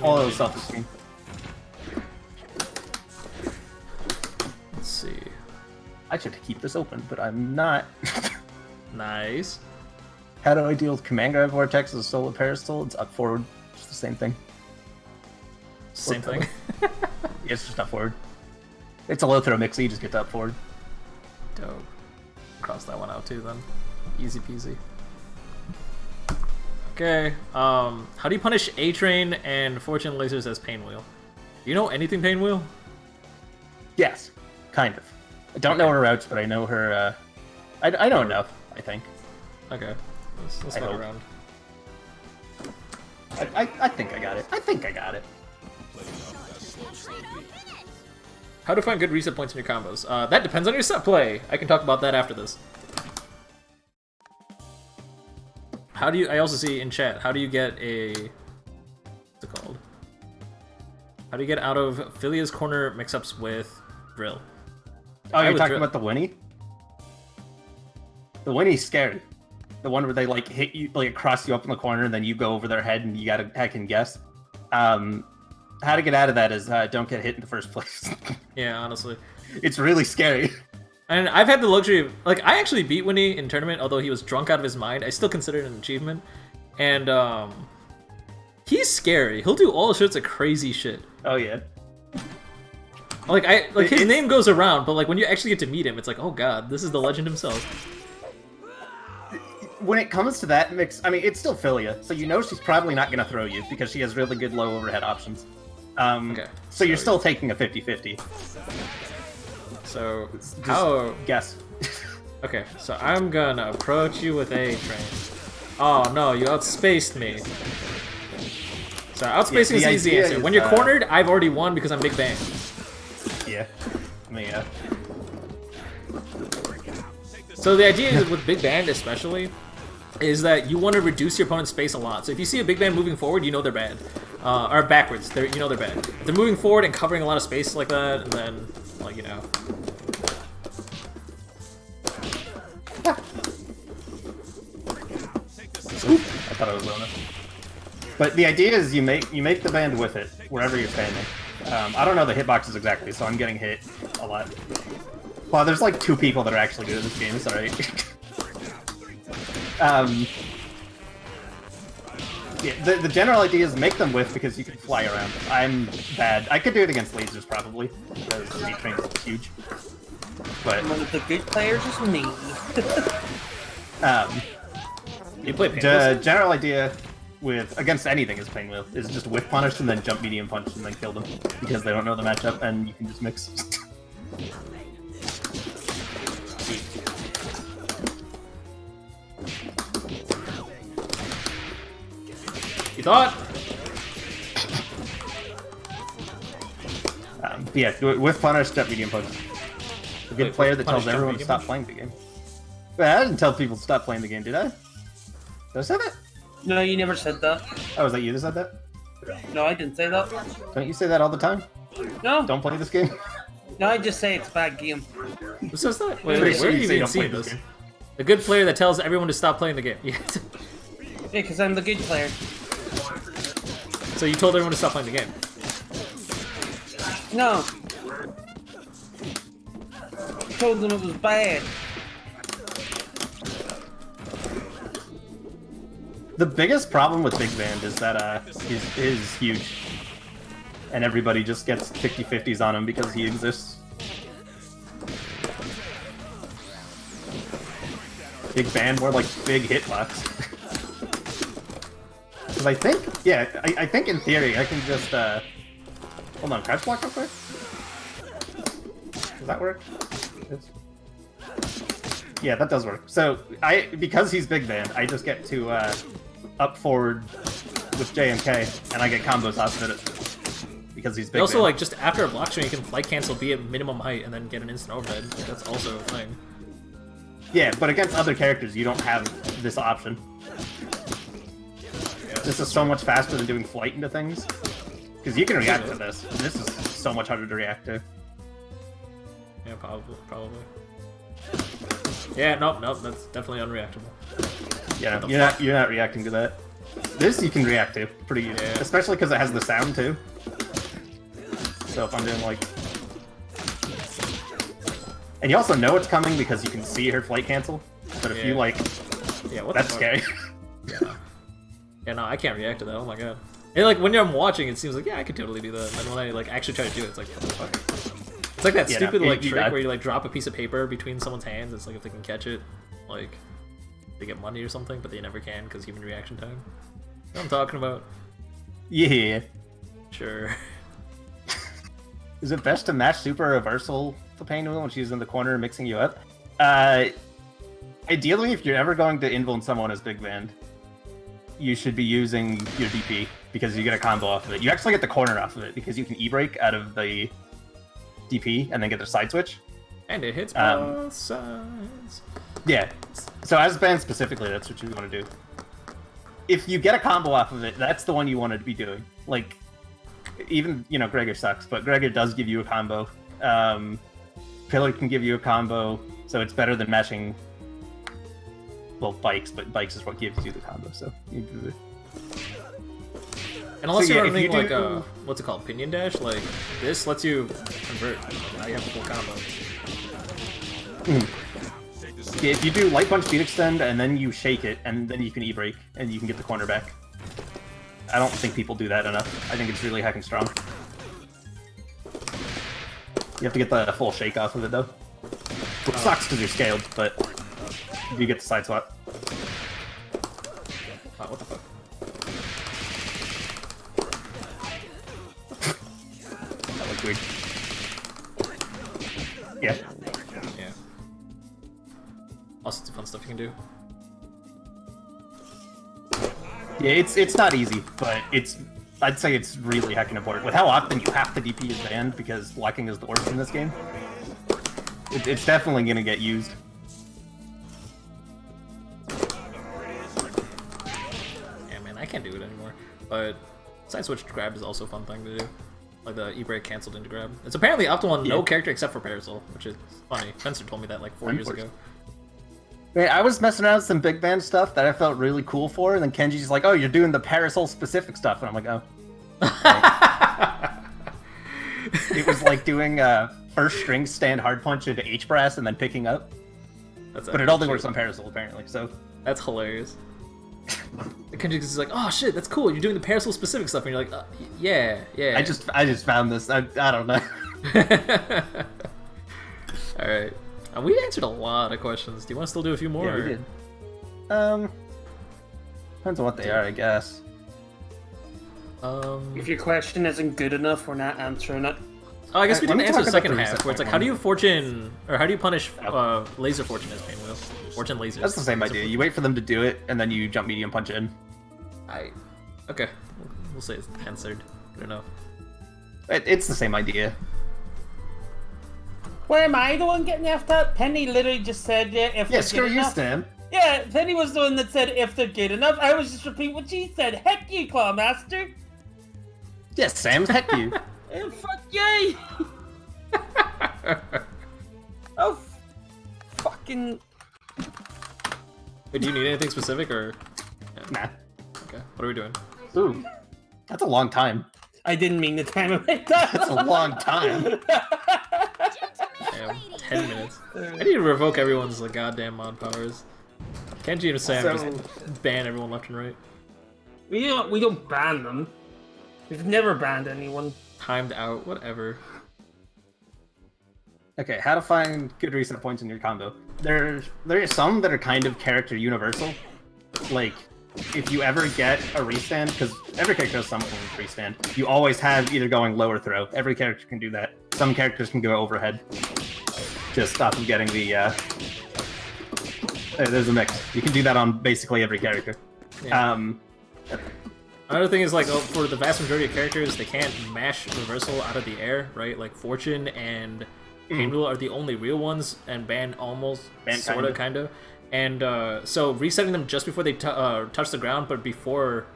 Speaker 2: All those self-esteem.
Speaker 1: Let's see.
Speaker 2: I should keep this open, but I'm not.
Speaker 1: Nice.
Speaker 2: How do I deal with Command Grab Vortex as a solo Parasol? It's up forward. It's the same thing.
Speaker 1: Same thing.
Speaker 2: Yeah, it's just up forward. It's a low throw mix, so you just get to up forward.
Speaker 1: Dope. Cross that one out too then. Easy peasy. Okay. How do you punish A-Train and Fortune Lasers as Pain Wheel? Do you know anything Pain Wheel?
Speaker 2: Yes, kind of. I don't know her routes, but I know her. I know enough, I think.
Speaker 1: Okay. Let's
Speaker 2: I
Speaker 1: fuck
Speaker 2: hope.
Speaker 1: around.
Speaker 2: I think I got it. I think I got it.
Speaker 1: How to find good reset points in your combos? That depends on your set play. I can talk about that after this. How do you? I also see in chat. How do you get a? What's it called? How do you get out of Philia's corner mix-ups with Drill?
Speaker 2: Oh, you're talking about the Winnie? The Winnie's scary. The one where they like hit you, like cross you up in the corner, and then you go over their head, and you gotta heck and guess. How to get out of that is don't get hit in the first place.
Speaker 1: Yeah, honestly.
Speaker 2: It's really scary.
Speaker 1: And I've had the luxury of, like, I actually beat Winnie in tournament, although he was drunk out of his mind. I still consider it an achievement. And, he's scary. He'll do all sorts of crazy shit.
Speaker 2: Oh, yeah.
Speaker 1: Like, his name goes around, but, like, when you actually get to meet him, it's like, oh god, this is the legend himself.
Speaker 2: When it comes to that mix, I mean, it's still Philia, so you know she's probably not going to throw you, because she has really good low overhead options.
Speaker 1: Okay.
Speaker 2: So you're still taking a 50-50.
Speaker 1: So,
Speaker 2: Just
Speaker 1: how...
Speaker 2: guess.
Speaker 1: Okay, so I'm gonna approach you with A-Train. Oh no, you outspaced me. So outspacing is the easy
Speaker 2: idea
Speaker 1: answer.
Speaker 2: is,
Speaker 1: When you're cornered, I've already won because I'm Big Bang.
Speaker 2: Yeah. I mean,
Speaker 1: So the idea is with Big Band especially, is that you want to reduce your opponent's space a lot. So if you see a Big Band moving forward, you know they're bad. Or backwards, you know they're bad. If they're moving forward and covering a lot of space like that, and then, like, you know.
Speaker 2: I thought it was Luna. But the idea is you make the band with it wherever you're standing. I don't know the hitboxes exactly, so I'm getting hit a lot. Well, there's like 2 people that are actually good at this game. It's alright. Yeah, the general idea is make them whiff because you can fly around. I'm bad. I could do it against lasers probably because the train is huge. But
Speaker 4: One of the good players is me.
Speaker 1: You play
Speaker 2: the
Speaker 1: Painless?
Speaker 2: general idea with against anything is Pinwheel is just whiff punish and then jump medium punch and then kill them because they don't know the matchup and you can just mix.
Speaker 1: You thought?
Speaker 2: Yeah, whiff punish, jump medium punch. A good
Speaker 1: Wait,
Speaker 2: player
Speaker 1: whiff
Speaker 2: that
Speaker 1: punish,
Speaker 2: tells
Speaker 1: jump
Speaker 2: everyone to
Speaker 1: medium
Speaker 2: stop
Speaker 1: punch?
Speaker 2: playing the game. Well, I didn't tell people to stop playing the game, did I? Did I say that?
Speaker 4: No, you never said that.
Speaker 2: Oh, was that you that said that?
Speaker 4: No, I didn't say that.
Speaker 2: Don't you say that all the time?
Speaker 4: No,
Speaker 2: Don't play this game?
Speaker 4: no, I just say it's a bad game.
Speaker 1: Who says that? Wait,
Speaker 2: Pretty
Speaker 1: wait,
Speaker 2: sure
Speaker 1: where
Speaker 2: you
Speaker 1: have you
Speaker 2: say
Speaker 1: even
Speaker 2: don't play
Speaker 1: seen
Speaker 2: this
Speaker 1: this?
Speaker 2: game.
Speaker 1: A good player that tells everyone to stop playing the game.
Speaker 4: Yeah, because I'm the good player.
Speaker 1: So you told everyone to stop playing the game.
Speaker 4: No. I told them it was bad.
Speaker 2: The biggest problem with Big Band is that he's huge. And everybody just gets 50-50s on him because he exists. Big Band, more like big hitbox. Because I think, yeah, I think in theory I can just, hold on, crouch block real quick? Does that work? Yeah, that does work. So, because he's Big Band, I just get to, up forward with J and K, and I get combos off of it. Because he's Big
Speaker 1: You also,
Speaker 2: Band.
Speaker 1: like, just after a block string, you can flight cancel, be at minimum height, and then get an instant overhead. That's also a thing.
Speaker 2: Yeah, but against other characters, you don't have this option. This is so much faster than doing flight into things. Because you can react to this. And this is so much harder to react to.
Speaker 1: Yeah, probably. Yeah, nope, that's definitely unreactable.
Speaker 2: Yeah,
Speaker 1: What the
Speaker 2: you're not reacting to that. This you can react to pretty easy,
Speaker 1: Yeah.
Speaker 2: especially because it has the sound too. So if I'm doing like, and you also know it's coming because you can see her flight cancel. But if
Speaker 1: Yeah.
Speaker 2: you like,
Speaker 1: Yeah, what
Speaker 2: that's
Speaker 1: the fuck?
Speaker 2: scary.
Speaker 1: Yeah. Yeah, no, I can't react to that. Oh my god. And like when I'm watching, it seems like yeah, I could totally do that. And then when I like actually try to do it, it's like what the fuck. It's like that
Speaker 2: Yeah,
Speaker 1: stupid
Speaker 2: no,
Speaker 1: like
Speaker 2: you
Speaker 1: trick
Speaker 2: got-
Speaker 1: where you like drop a piece of paper between someone's hands. It's like if they can catch it, like they get money or something, but they never can because human reaction time. You know what I'm talking about?
Speaker 2: Yeah.
Speaker 1: Sure.
Speaker 2: Is it best to match super reversal the Painwheel when she's in the corner mixing you up? Ideally, if you're ever going to invuln someone as Big Band, you should be using your DP because you get a combo off of it. You actually get the corner off of it because you can E-break out of the DP and then get the side switch.
Speaker 1: And it hits both sides.
Speaker 2: Yeah. So as banned specifically, that's what you want to do. If you get a combo off of it, that's the one you want to be doing. Like, even, you know, Gregor sucks, but Gregor does give you a combo. Pillar can give you a combo, so it's better than mashing, well, bikes, but bikes is what gives you the combo, so you do it.
Speaker 1: And unless
Speaker 2: So,
Speaker 1: you're
Speaker 2: yeah, if
Speaker 1: running
Speaker 2: you
Speaker 1: like
Speaker 2: do-
Speaker 1: a, what's it called, pinion dash, like this lets you convert. Now you have a full combo.
Speaker 2: Yeah, if you do light punch, speed extend, and then you shake it, and then you can E-break, and you can get the corner back. I don't think people do that enough. I think it's really hacking strong. You have to get the full shake off of it, though. Which sucks because you're scaled, but you get the side swap.
Speaker 1: Wow, what the fuck?
Speaker 2: That looked weird. Yeah.
Speaker 1: Yeah. Also, fun stuff you can do.
Speaker 2: Yeah, it's not easy, but I'd say it's really heckin' important. With how often you have to DP is banned because blocking is the worst in this game, it's definitely gonna get used.
Speaker 1: Yeah, man, I can't do it anymore. But side switch grab is also a fun thing to do. Like the E-break canceled into grab. It's apparently optimal on no
Speaker 2: Yeah.
Speaker 1: character except for Parasol, which is funny. Spencer told me that like 4 years ago.
Speaker 2: Man, I was messing around with some big band stuff that I felt really cool for, and then Kenji's like, "Oh, you're doing the Parasol specific stuff," and I'm like, "Oh." It was like doing first string stand hard punch into H brass and then picking up,
Speaker 1: That's
Speaker 2: but it only works on Parasol apparently. So
Speaker 1: That's hilarious. Kendrick is like, oh shit, that's cool. You're doing the Parasol specific stuff, and you're like, yeah.
Speaker 2: I just found this. I don't know.
Speaker 1: All right. We answered a lot of questions. Do you want to still do a few more?
Speaker 2: Yeah, we
Speaker 1: or-
Speaker 2: did. Depends on what they are, I guess.
Speaker 4: If your question isn't good enough, we're not answering it.
Speaker 1: Oh, I guess we
Speaker 2: Let
Speaker 1: didn't
Speaker 2: me
Speaker 1: answer
Speaker 2: talk
Speaker 1: the
Speaker 2: about
Speaker 1: second
Speaker 2: the
Speaker 1: half,
Speaker 2: reset
Speaker 1: where it's like,
Speaker 2: point
Speaker 1: how do
Speaker 2: one.
Speaker 1: you fortune, or how do you punish laser fortune as Painwheel? Fortune laser.
Speaker 2: That's the same idea. You wait for them to do it, and then you jump medium punch in.
Speaker 1: Okay. We'll say it's answered. Good enough.
Speaker 2: It's the same idea.
Speaker 4: Where am I the one getting effed up? Penny literally just said, yeah, if
Speaker 2: Yeah,
Speaker 4: they're
Speaker 2: screw
Speaker 4: good
Speaker 2: you,
Speaker 4: enough.
Speaker 2: Stan.
Speaker 4: Yeah, Penny was the one that said, if they're good enough. I was just repeating what she said. Heck you, Clawmaster.
Speaker 2: Yes, Sam, heck you.
Speaker 4: Fuck yay. Oh, fucking...
Speaker 1: Wait, do you need anything specific, or?
Speaker 2: Nah.
Speaker 1: Okay. What are we doing?
Speaker 2: Ooh. That's a long time.
Speaker 4: I didn't mean to time it like that.
Speaker 2: That's a long time.
Speaker 1: Damn, 10 minutes. I need to revoke everyone's like goddamn mod powers. Kenji and Sam
Speaker 2: So-
Speaker 1: just ban everyone left and right.
Speaker 4: We don't ban them. We've never banned anyone.
Speaker 1: Timed out, whatever.
Speaker 2: Okay, how to find good reset points in your combo. There are some that are kind of character universal. Like, if you ever get a restand, because every character has some form of restand, you always have either going low or throw. Every character can do that. Some characters can go overhead. Just off of getting the, there's a mix. You can do that on basically every character.
Speaker 1: Yeah. Another thing is, like, for the vast majority of characters, they can't mash reversal out of the air, right? Like, Fortune and Painwheel are the only real ones, and Ban almost, sorta, kinda. And so resetting them just before they touch the ground, but before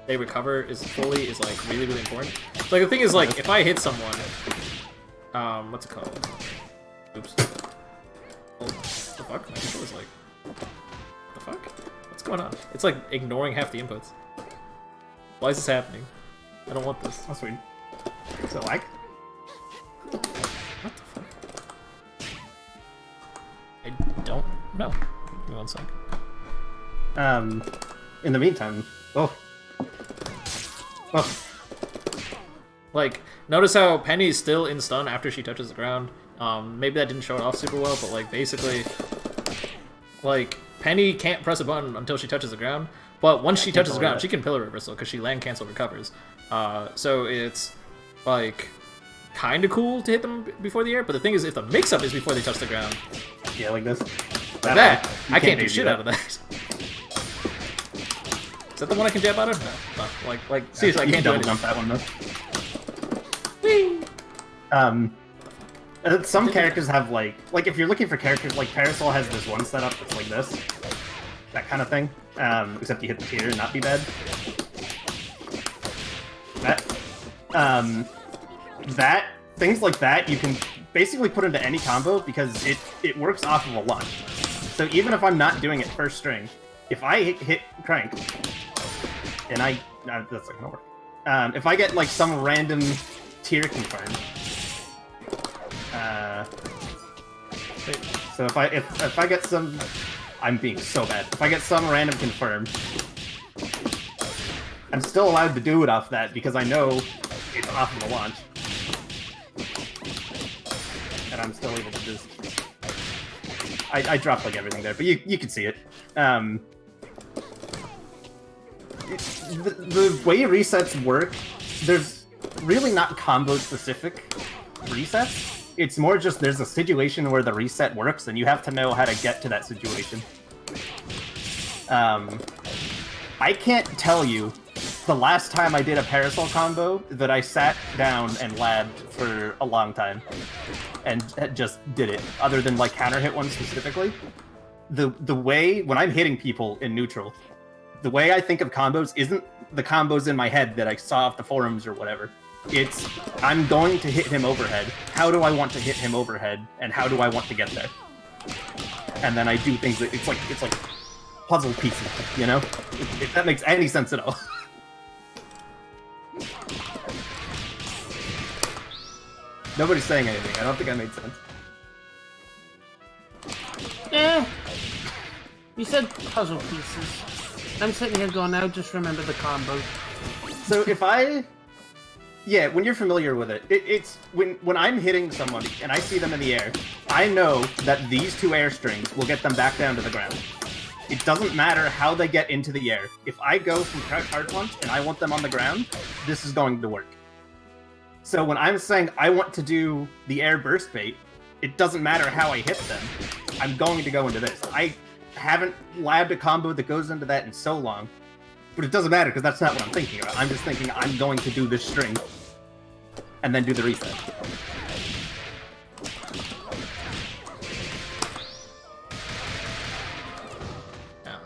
Speaker 1: they recover is like really, really important. Like, the thing is, like, if I hit someone, what's it called? Oops. Oh, what the fuck? My controller's like, what the fuck? What's going on? It's like ignoring half the inputs. Why is this happening? I don't want this.
Speaker 2: That's weird. So, like?
Speaker 1: What the fuck? I don't know. Give me 1 sec.
Speaker 2: In the meantime, oh.
Speaker 1: Like, notice how Penny's still in stun after she touches the ground. Maybe that didn't show it off super well, but like basically, like Penny can't press a button until she touches the ground. But once she touches the ground, she can pillar reversal because she land cancel recovers. So it's like kind of cool to hit them before the air. But the thing is, if the mix-up is before they touch the ground,
Speaker 2: Yeah, like this.
Speaker 1: like that,
Speaker 2: You
Speaker 1: I can't do
Speaker 2: do
Speaker 1: shit
Speaker 2: that.
Speaker 1: out of that. Is that the one I can jab out of? No. Like seriously, I
Speaker 2: You
Speaker 1: can't
Speaker 2: can
Speaker 1: do
Speaker 2: double
Speaker 1: anything.
Speaker 2: jump that one though. Some characters have like if you're looking for characters, like Parasol has this one setup that's like this, that kind of thing. Except you hit the tier and not be bad. That things like that you can basically put into any combo because it works off of a launch. So even if I'm not doing it first string, if I hit crank, and that's not gonna work. If I get like some random tier confirmed, so if I get some, I'm being so bad. If I get some random confirmed, I'm still allowed to do it off that because I know it's off of the launch, and I'm still able to just. I dropped like everything there, but you can see it. The way resets work, there's really not combo specific resets. It's more just there's a situation where the reset works, and you have to know how to get to that situation. I can't tell you the last time I did a Parasol combo that I sat down and labbed for a long time and just did it, other than like counter hit one specifically. The way, when I'm hitting people in neutral, the way I think of combos isn't the combos in my head that I saw off the forums or whatever. It's, I'm going to hit him overhead. How do I want to hit him overhead, and how do I want to get there? And then I do things that, it's like puzzle pieces, you know? If that makes any sense at all. Nobody's saying anything. I don't think I made sense.
Speaker 4: Yeah. You said puzzle pieces. I'm sitting here going, now just remember the combo.
Speaker 2: So if when you're familiar with it, it's when I'm hitting somebody and I see them in the air, I know that these two air strings will get them back down to the ground. It doesn't matter how they get into the air. If I go from crouch hard punch and I want them on the ground, this is going to work. So when I'm saying I want to do the air burst bait, it doesn't matter how I hit them. I'm going to go into this. I haven't labbed a combo that goes into that in so long, but it doesn't matter because that's not what I'm thinking about. I'm just thinking I'm going to do this string and then do the reset.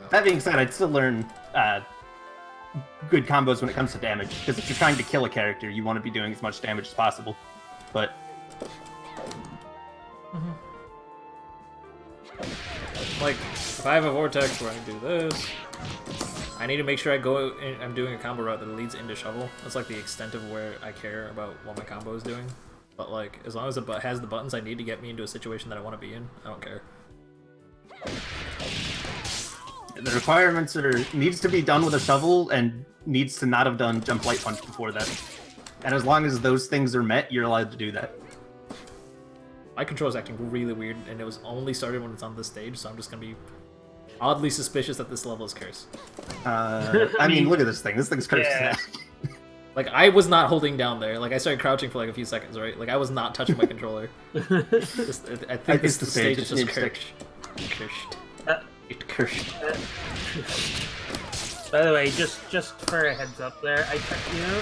Speaker 2: That being said, I'd still learn good combos when it comes to damage, because if you're trying to kill a character, you want to be doing as much damage as possible. But
Speaker 1: Like, if I have a vortex where I do this, I need to make sure I'm doing a combo route that leads into shovel. That's like the extent of where I care about what my combo is doing. But like, as long as it has the buttons I need to get me into a situation that I want to be in, I don't care.
Speaker 2: the requirements needs to be done with a shovel and needs to not have done jump light punch before that. And as long as those things are met, you're allowed to do that.
Speaker 1: My control is acting really weird, and it was only started when it's on this stage, so I'm just gonna be oddly suspicious that this level is cursed.
Speaker 2: I mean, look at this thing. This thing's cursed.
Speaker 4: Yeah.
Speaker 1: Like, I was not holding down there. Like, I started crouching for like a few seconds, right? Like, I was not touching my controller. I think
Speaker 2: It's
Speaker 1: the stage is just
Speaker 2: stick.
Speaker 1: cursed. It cursed.
Speaker 4: By the way, just for a heads up there,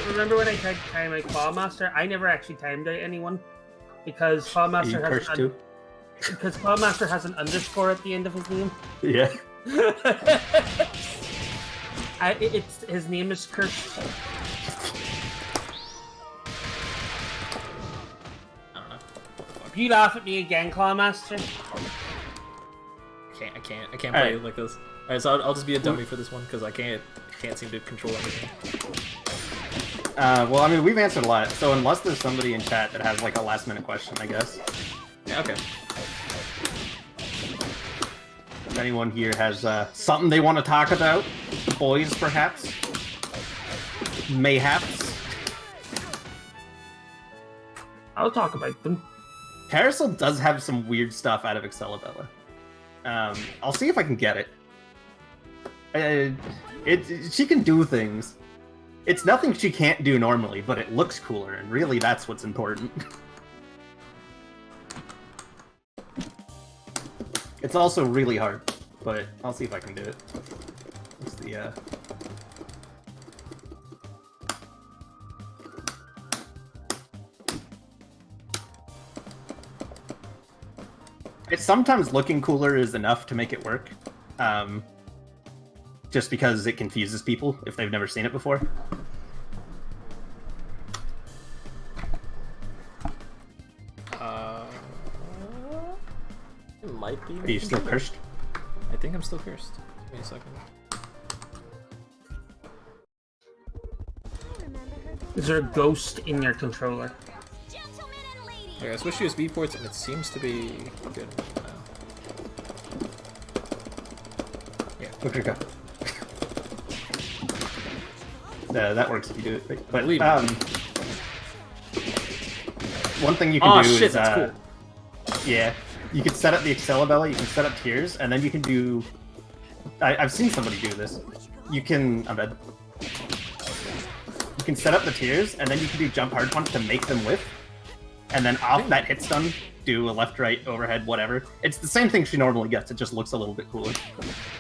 Speaker 4: remember when I tried to time my Clawmaster? I never actually timed out anyone because Clawmaster has because Clawmaster has an underscore at the end of his name.
Speaker 2: Yeah.
Speaker 4: His name is Cursed.
Speaker 1: I don't know.
Speaker 4: If you laugh at me again, Clawmaster.
Speaker 1: I can't play like this. Alright, so I'll just be a dummy for this one, because I can't seem to control everything.
Speaker 2: Well, I mean, we've answered a lot, so unless there's somebody in chat that has, like, a last-minute question, I guess.
Speaker 1: Yeah, okay.
Speaker 2: If anyone here has something they want to talk about, the boys, perhaps? Mayhaps?
Speaker 4: I'll talk about them.
Speaker 2: Parasol does have some weird stuff out of Excalibella. I'll see if I can get it. She can do things. It's nothing she can't do normally, but it looks cooler, and really that's what's important. It's also really hard, but I'll see if I can do it. What's the It's sometimes looking cooler is enough to make it work. Just because it confuses people if they've never seen it before.
Speaker 1: It might be.
Speaker 2: Are you still cursed?
Speaker 1: I think I'm still cursed. Give me a second.
Speaker 4: Is there a ghost in your controller?
Speaker 3: Gentlemen and ladies.
Speaker 1: Okay, I switched USB ports and it seems to be good now.
Speaker 2: Yeah, look at go. That works if you do it. Right? But
Speaker 1: Believe me.
Speaker 2: one thing you can do
Speaker 1: shit,
Speaker 2: is
Speaker 1: that's cool.
Speaker 2: yeah, you can set up the Accelabella, you can set up tiers, and then you can do. I've seen somebody do this. You can. I'm dead. You can set up the tiers, and then you can do jump hard punch to make them whiff, and then off that hit stun, do a left, right, overhead, whatever. It's the same thing she normally gets. It just looks a little bit cooler.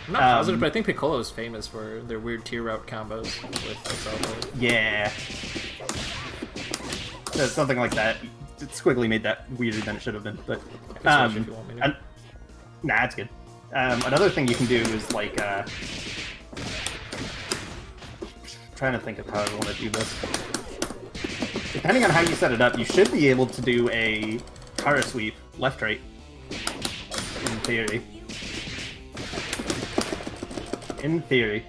Speaker 1: I'm not positive, but I think Piccolo is famous for their weird tier route combos with Accelabella.
Speaker 2: Yeah. So something like that. Squiggly made that weirder than it should have been, but
Speaker 1: I can switch if you want me to.
Speaker 2: nah, it's good. Another thing you can do is like trying to think of how I want to do this. Depending on how you set it up, you should be able to do a Kara sweep left right. In theory. In theory.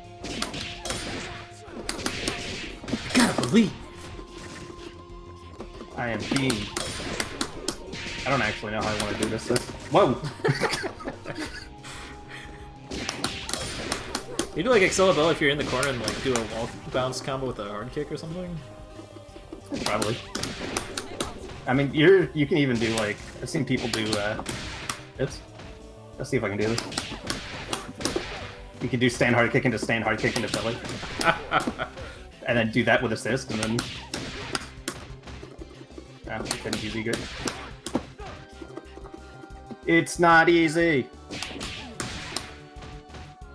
Speaker 1: You gotta believe.
Speaker 2: I am being. I don't actually know how I want to do this. Whoa!
Speaker 1: You do like Accelabella if you're in the corner and like do a wall bounce combo with a hard kick or something?
Speaker 2: Probably. I mean, you can even do like I've seen people do. Let's see if I can do this. You can do stand hard kick into stand hard kick into Philly, and then do that with assist, and then. Oh, it couldn't easy good. It's not easy.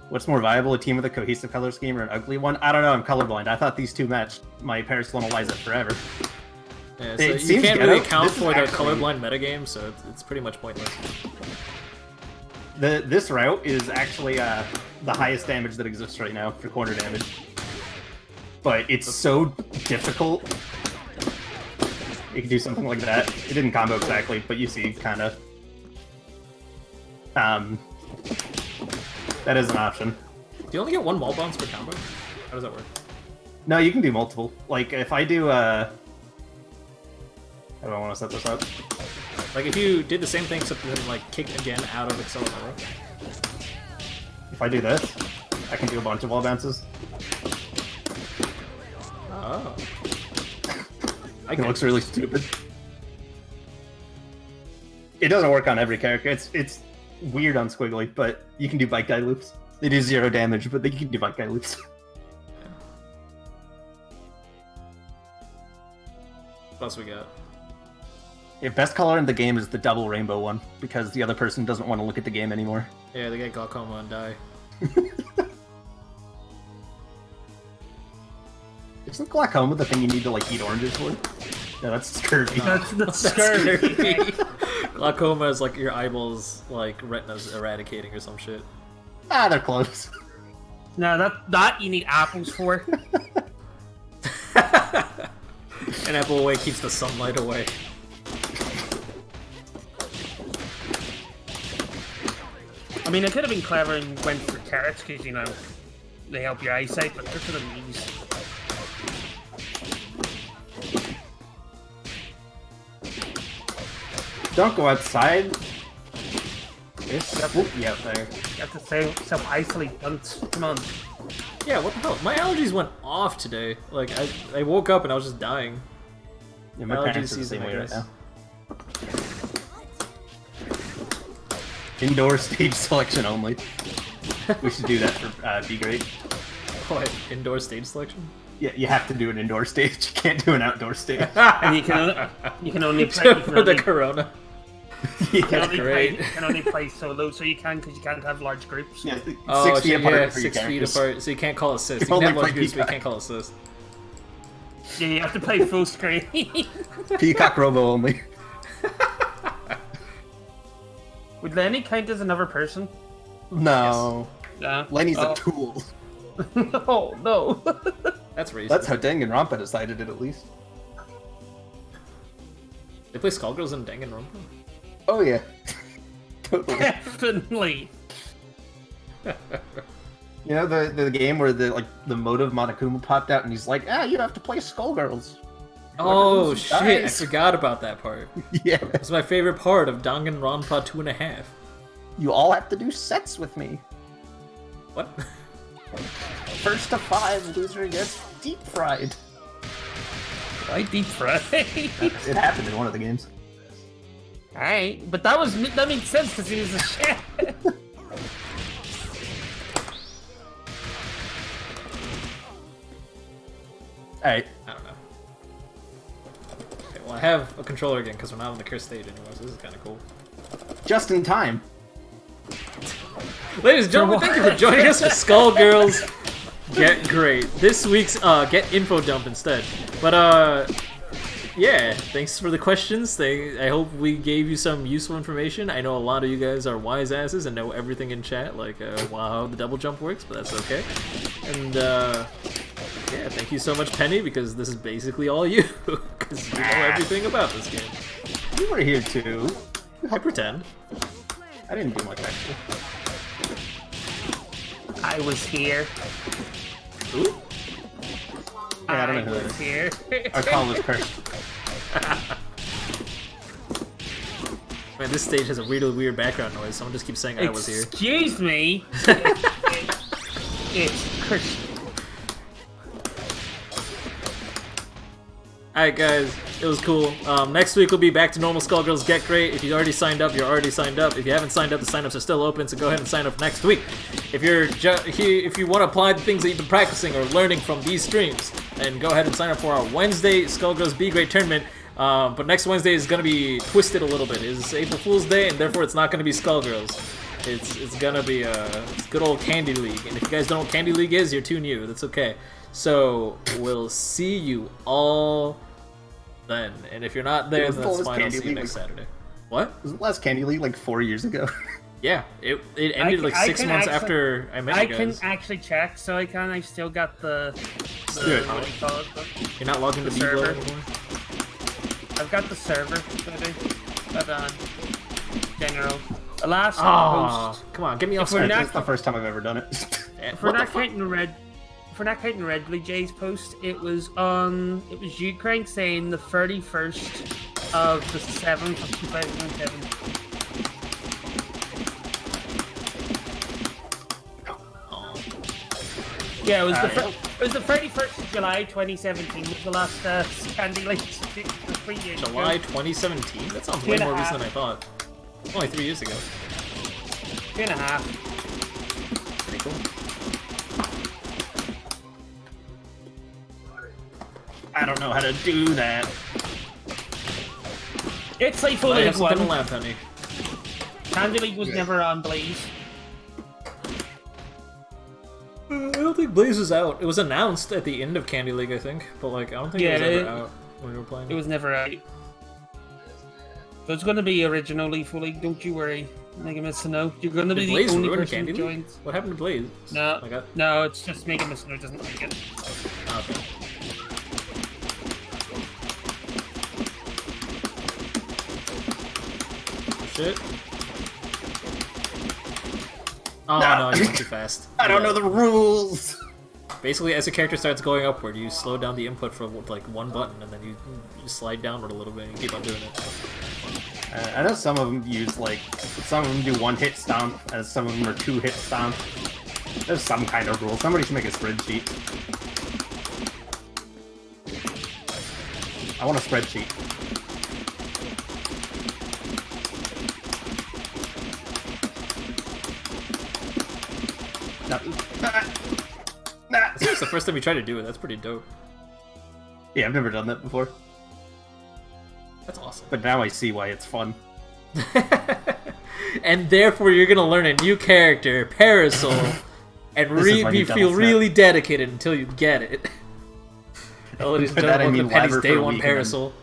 Speaker 2: What's more viable, a team with a cohesive color scheme or an ugly one? I don't know, I'm colorblind. I thought these two matched my personalize it forever.
Speaker 1: Yeah, so
Speaker 2: It
Speaker 1: you
Speaker 2: seems
Speaker 1: can't really
Speaker 2: ghetto.
Speaker 1: account
Speaker 2: This is
Speaker 1: for the
Speaker 2: actually-
Speaker 1: colorblind metagame, so it's pretty much pointless.
Speaker 2: This route is actually the highest damage that exists right now for corner damage. But it's so difficult. You can do something like that. It didn't combo exactly, but you see, kind of. That is an option.
Speaker 1: Do you only get one wall bounce per combo? How does that work?
Speaker 2: No, you can do multiple. Like, if I do, how do I want to set this up?
Speaker 1: Like if you did the same thing except then like kick again out of Accelabella.
Speaker 2: If I do this, I can do a bunch of wall bounces.
Speaker 1: Oh.
Speaker 2: It looks really stupid. It doesn't work on every character. It's weird on Squiggly, but you can do bike guy loops. They do 0 damage, but you can do bike guy loops.
Speaker 1: What else we got?
Speaker 2: Yeah, best color in the game is the double rainbow one, because the other person doesn't want to look at the game anymore.
Speaker 1: Yeah, they get glaucoma and die.
Speaker 2: Isn't glaucoma the thing you need to like eat oranges for? No, that's scurvy.
Speaker 4: That's scary.
Speaker 1: Glaucoma is like your eyeballs, like retina's eradicating or some shit.
Speaker 2: Ah, they're close.
Speaker 4: No, that you need apples for.
Speaker 1: An apple away keeps the sunlight away.
Speaker 4: I mean, it could have been clever and went for carrots because, you know, they help your eyesight, but they're for the knees.
Speaker 2: Don't go outside. Oop, yeah, there.
Speaker 4: You have to self-isolate, don't. Come on.
Speaker 1: Yeah, what the hell? My allergies went off today. Like, I woke up and I was just dying.
Speaker 2: Yeah, my
Speaker 1: Allergy
Speaker 2: parents are the
Speaker 1: season,
Speaker 2: same
Speaker 1: I
Speaker 2: way right
Speaker 1: guess.
Speaker 2: now. Indoor stage selection only. We should do that for B grade.
Speaker 1: What? Indoor stage selection?
Speaker 2: Yeah, you have to do an indoor stage. You can't do an outdoor stage.
Speaker 4: And you can only play.
Speaker 1: For the corona.
Speaker 4: You can
Speaker 1: great.
Speaker 4: only play solo, so you can because you can't have large groups.
Speaker 2: Yeah, 6
Speaker 1: Oh,
Speaker 2: feet
Speaker 1: so,
Speaker 2: apart
Speaker 1: yeah,
Speaker 2: for your
Speaker 1: 6 feet
Speaker 2: characters.
Speaker 1: apart. So you can't call assist. You
Speaker 2: You
Speaker 1: can have
Speaker 2: only
Speaker 1: large
Speaker 2: play
Speaker 1: groups, but you
Speaker 2: Peacock.
Speaker 1: can't call assist.
Speaker 4: Yeah, you have to play full screen.
Speaker 2: Peacock Robo only.
Speaker 4: Would Lenny count as another person?
Speaker 2: No.
Speaker 4: Yeah.
Speaker 2: Lenny's a tool.
Speaker 4: Oh no.
Speaker 1: That's racist.
Speaker 2: That's how Danganronpa decided it, at least.
Speaker 1: They play Skullgirls in Danganronpa?
Speaker 2: Oh, yeah. Totally.
Speaker 4: Definitely.
Speaker 2: You know the game where the motive Monokuma popped out and he's like, you have to play Skullgirls.
Speaker 1: Oh
Speaker 2: loses
Speaker 1: shit, I
Speaker 2: dies.
Speaker 1: forgot about that part.
Speaker 2: Yeah.
Speaker 1: It's my favorite part of Danganronpa 2.5.
Speaker 2: You all have to do sets with me.
Speaker 1: What?
Speaker 2: First to 5, loser gets deep fried.
Speaker 4: I deep fry.
Speaker 2: It happened in one of the games.
Speaker 4: Alright, but that makes sense because he was a chef.
Speaker 2: Alright.
Speaker 1: I don't know. Okay, well, I have a controller again because we're not on the curse stage anymore, so this is kind of cool.
Speaker 2: Just in time.
Speaker 1: Ladies and gentlemen, thank you for joining us for Skullgirls Get Great. This week's Get Info Dump instead. But yeah, thanks for the questions. I hope we gave you some useful information. I know a lot of you guys are wise asses and know everything in chat, like how the double jump works, but that's okay. And yeah, thank you so much, Penny, because this is basically all you, because you know everything about this game.
Speaker 2: You were here too.
Speaker 1: I pretend.
Speaker 2: I didn't do much actually.
Speaker 4: I was here.
Speaker 1: Ooh.
Speaker 2: Yeah, I don't know who that
Speaker 4: was
Speaker 2: is.
Speaker 4: here.
Speaker 2: Our call was cursed.
Speaker 1: Man, this stage has a really weird background noise. Someone just keeps saying I was here.
Speaker 4: Excuse me. It's Christian.
Speaker 1: Alright guys, it was cool. Next week we'll be back to normal Skullgirls Get Great. If you already signed up, you're already signed up. If you haven't signed up, the sign-ups are still open, so go ahead and sign up next week. If if you want to apply the things that you've been practicing or learning from these streams, then go ahead and sign up for our Wednesday Skullgirls Be Great tournament. But next Wednesday is going to be twisted a little bit. It's April Fool's Day, and therefore it's not going to be Skullgirls. It's going to be it's good old Candy League. And if you guys don't know what Candy League is, you're too new. That's okay. So we'll see you all then. And if you're not there, then that's fine. I'll see you next Saturday. What?
Speaker 2: Wasn't last Candy League like 4 years ago?
Speaker 1: Yeah, it ended like 6 months after I met you
Speaker 4: I
Speaker 1: guys.
Speaker 4: can actually check, so I've still got the
Speaker 2: do it.
Speaker 4: what do you call it?
Speaker 1: You're not logged into
Speaker 4: the
Speaker 1: Bebo
Speaker 4: server.
Speaker 1: anymore?
Speaker 4: I've got the server, but general. The last
Speaker 1: Oh,
Speaker 4: post.
Speaker 1: come on, get me off
Speaker 4: If we're
Speaker 1: screen.
Speaker 4: not-
Speaker 2: That's the first time I've ever done it.
Speaker 4: If we're not counting Red Blue Jay's post, it was Ukraine saying the 31st of the 7th of 2007. Yeah, it was the 31st of July 2017 was the last Candy League 3 years ago.
Speaker 1: July 2017? That sounds way more recent than I thought. Only 3 years ago.
Speaker 4: 2.5.
Speaker 1: Pretty cool.
Speaker 2: I don't know how to do that.
Speaker 4: It's like
Speaker 1: I
Speaker 4: full
Speaker 1: have
Speaker 4: of
Speaker 1: something to
Speaker 4: one.
Speaker 1: laugh, honey.
Speaker 4: Candy League was never on Blaze.
Speaker 1: I don't think Blaze was out. It was announced at the end of Candy League, I think. But like, I don't think it was ever out when we were playing.
Speaker 4: It was never out. So it's going to be original Lethal League, don't you worry. Mega Miss-No. You're going to be
Speaker 1: Did
Speaker 4: the
Speaker 1: Blaze
Speaker 4: only
Speaker 1: ruin
Speaker 4: person
Speaker 1: Candy
Speaker 4: who
Speaker 1: League?
Speaker 4: joins.
Speaker 1: What happened to Blaze?
Speaker 4: No,
Speaker 1: Like,
Speaker 4: no, it's just Mega Miss-No doesn't like it.
Speaker 1: okay. Shit. Oh no, you went too fast.
Speaker 2: I don't know the rules.
Speaker 1: Basically, as the character starts going upward, you slow down the input for like one button, and then you slide downward a little bit and keep on doing it.
Speaker 2: I know some of them use some of them do 1-hit stomp, and some of them are 2-hit stomp. There's some kind of rule. Somebody should make a spreadsheet. I want a spreadsheet. No. Nah.
Speaker 1: It's the first time you try to do it. That's pretty dope.
Speaker 2: Yeah, I've never done that before,
Speaker 1: That's awesome.
Speaker 2: but now I see why it's fun.
Speaker 1: And therefore, you're gonna learn a new character, Parasol, and
Speaker 2: This is why you
Speaker 1: feel
Speaker 2: double
Speaker 1: really dedicated until you get it. Oh, ladies and
Speaker 2: By that I
Speaker 1: gentlemen,
Speaker 2: mean
Speaker 1: Penny's
Speaker 2: Wyver
Speaker 1: Day
Speaker 2: for a
Speaker 1: 1
Speaker 2: week and then-
Speaker 1: Parasol.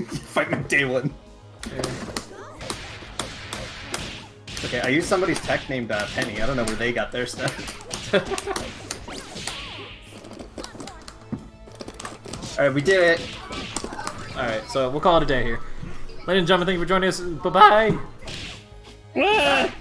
Speaker 2: Fight me day one. Okay, I used somebody's tech named Penny. I don't know where they got their stuff. Alright, we did it.
Speaker 1: Alright, so we'll call it a day here. Ladies and gentlemen, thank you for joining us. Bye-bye!
Speaker 4: Ah!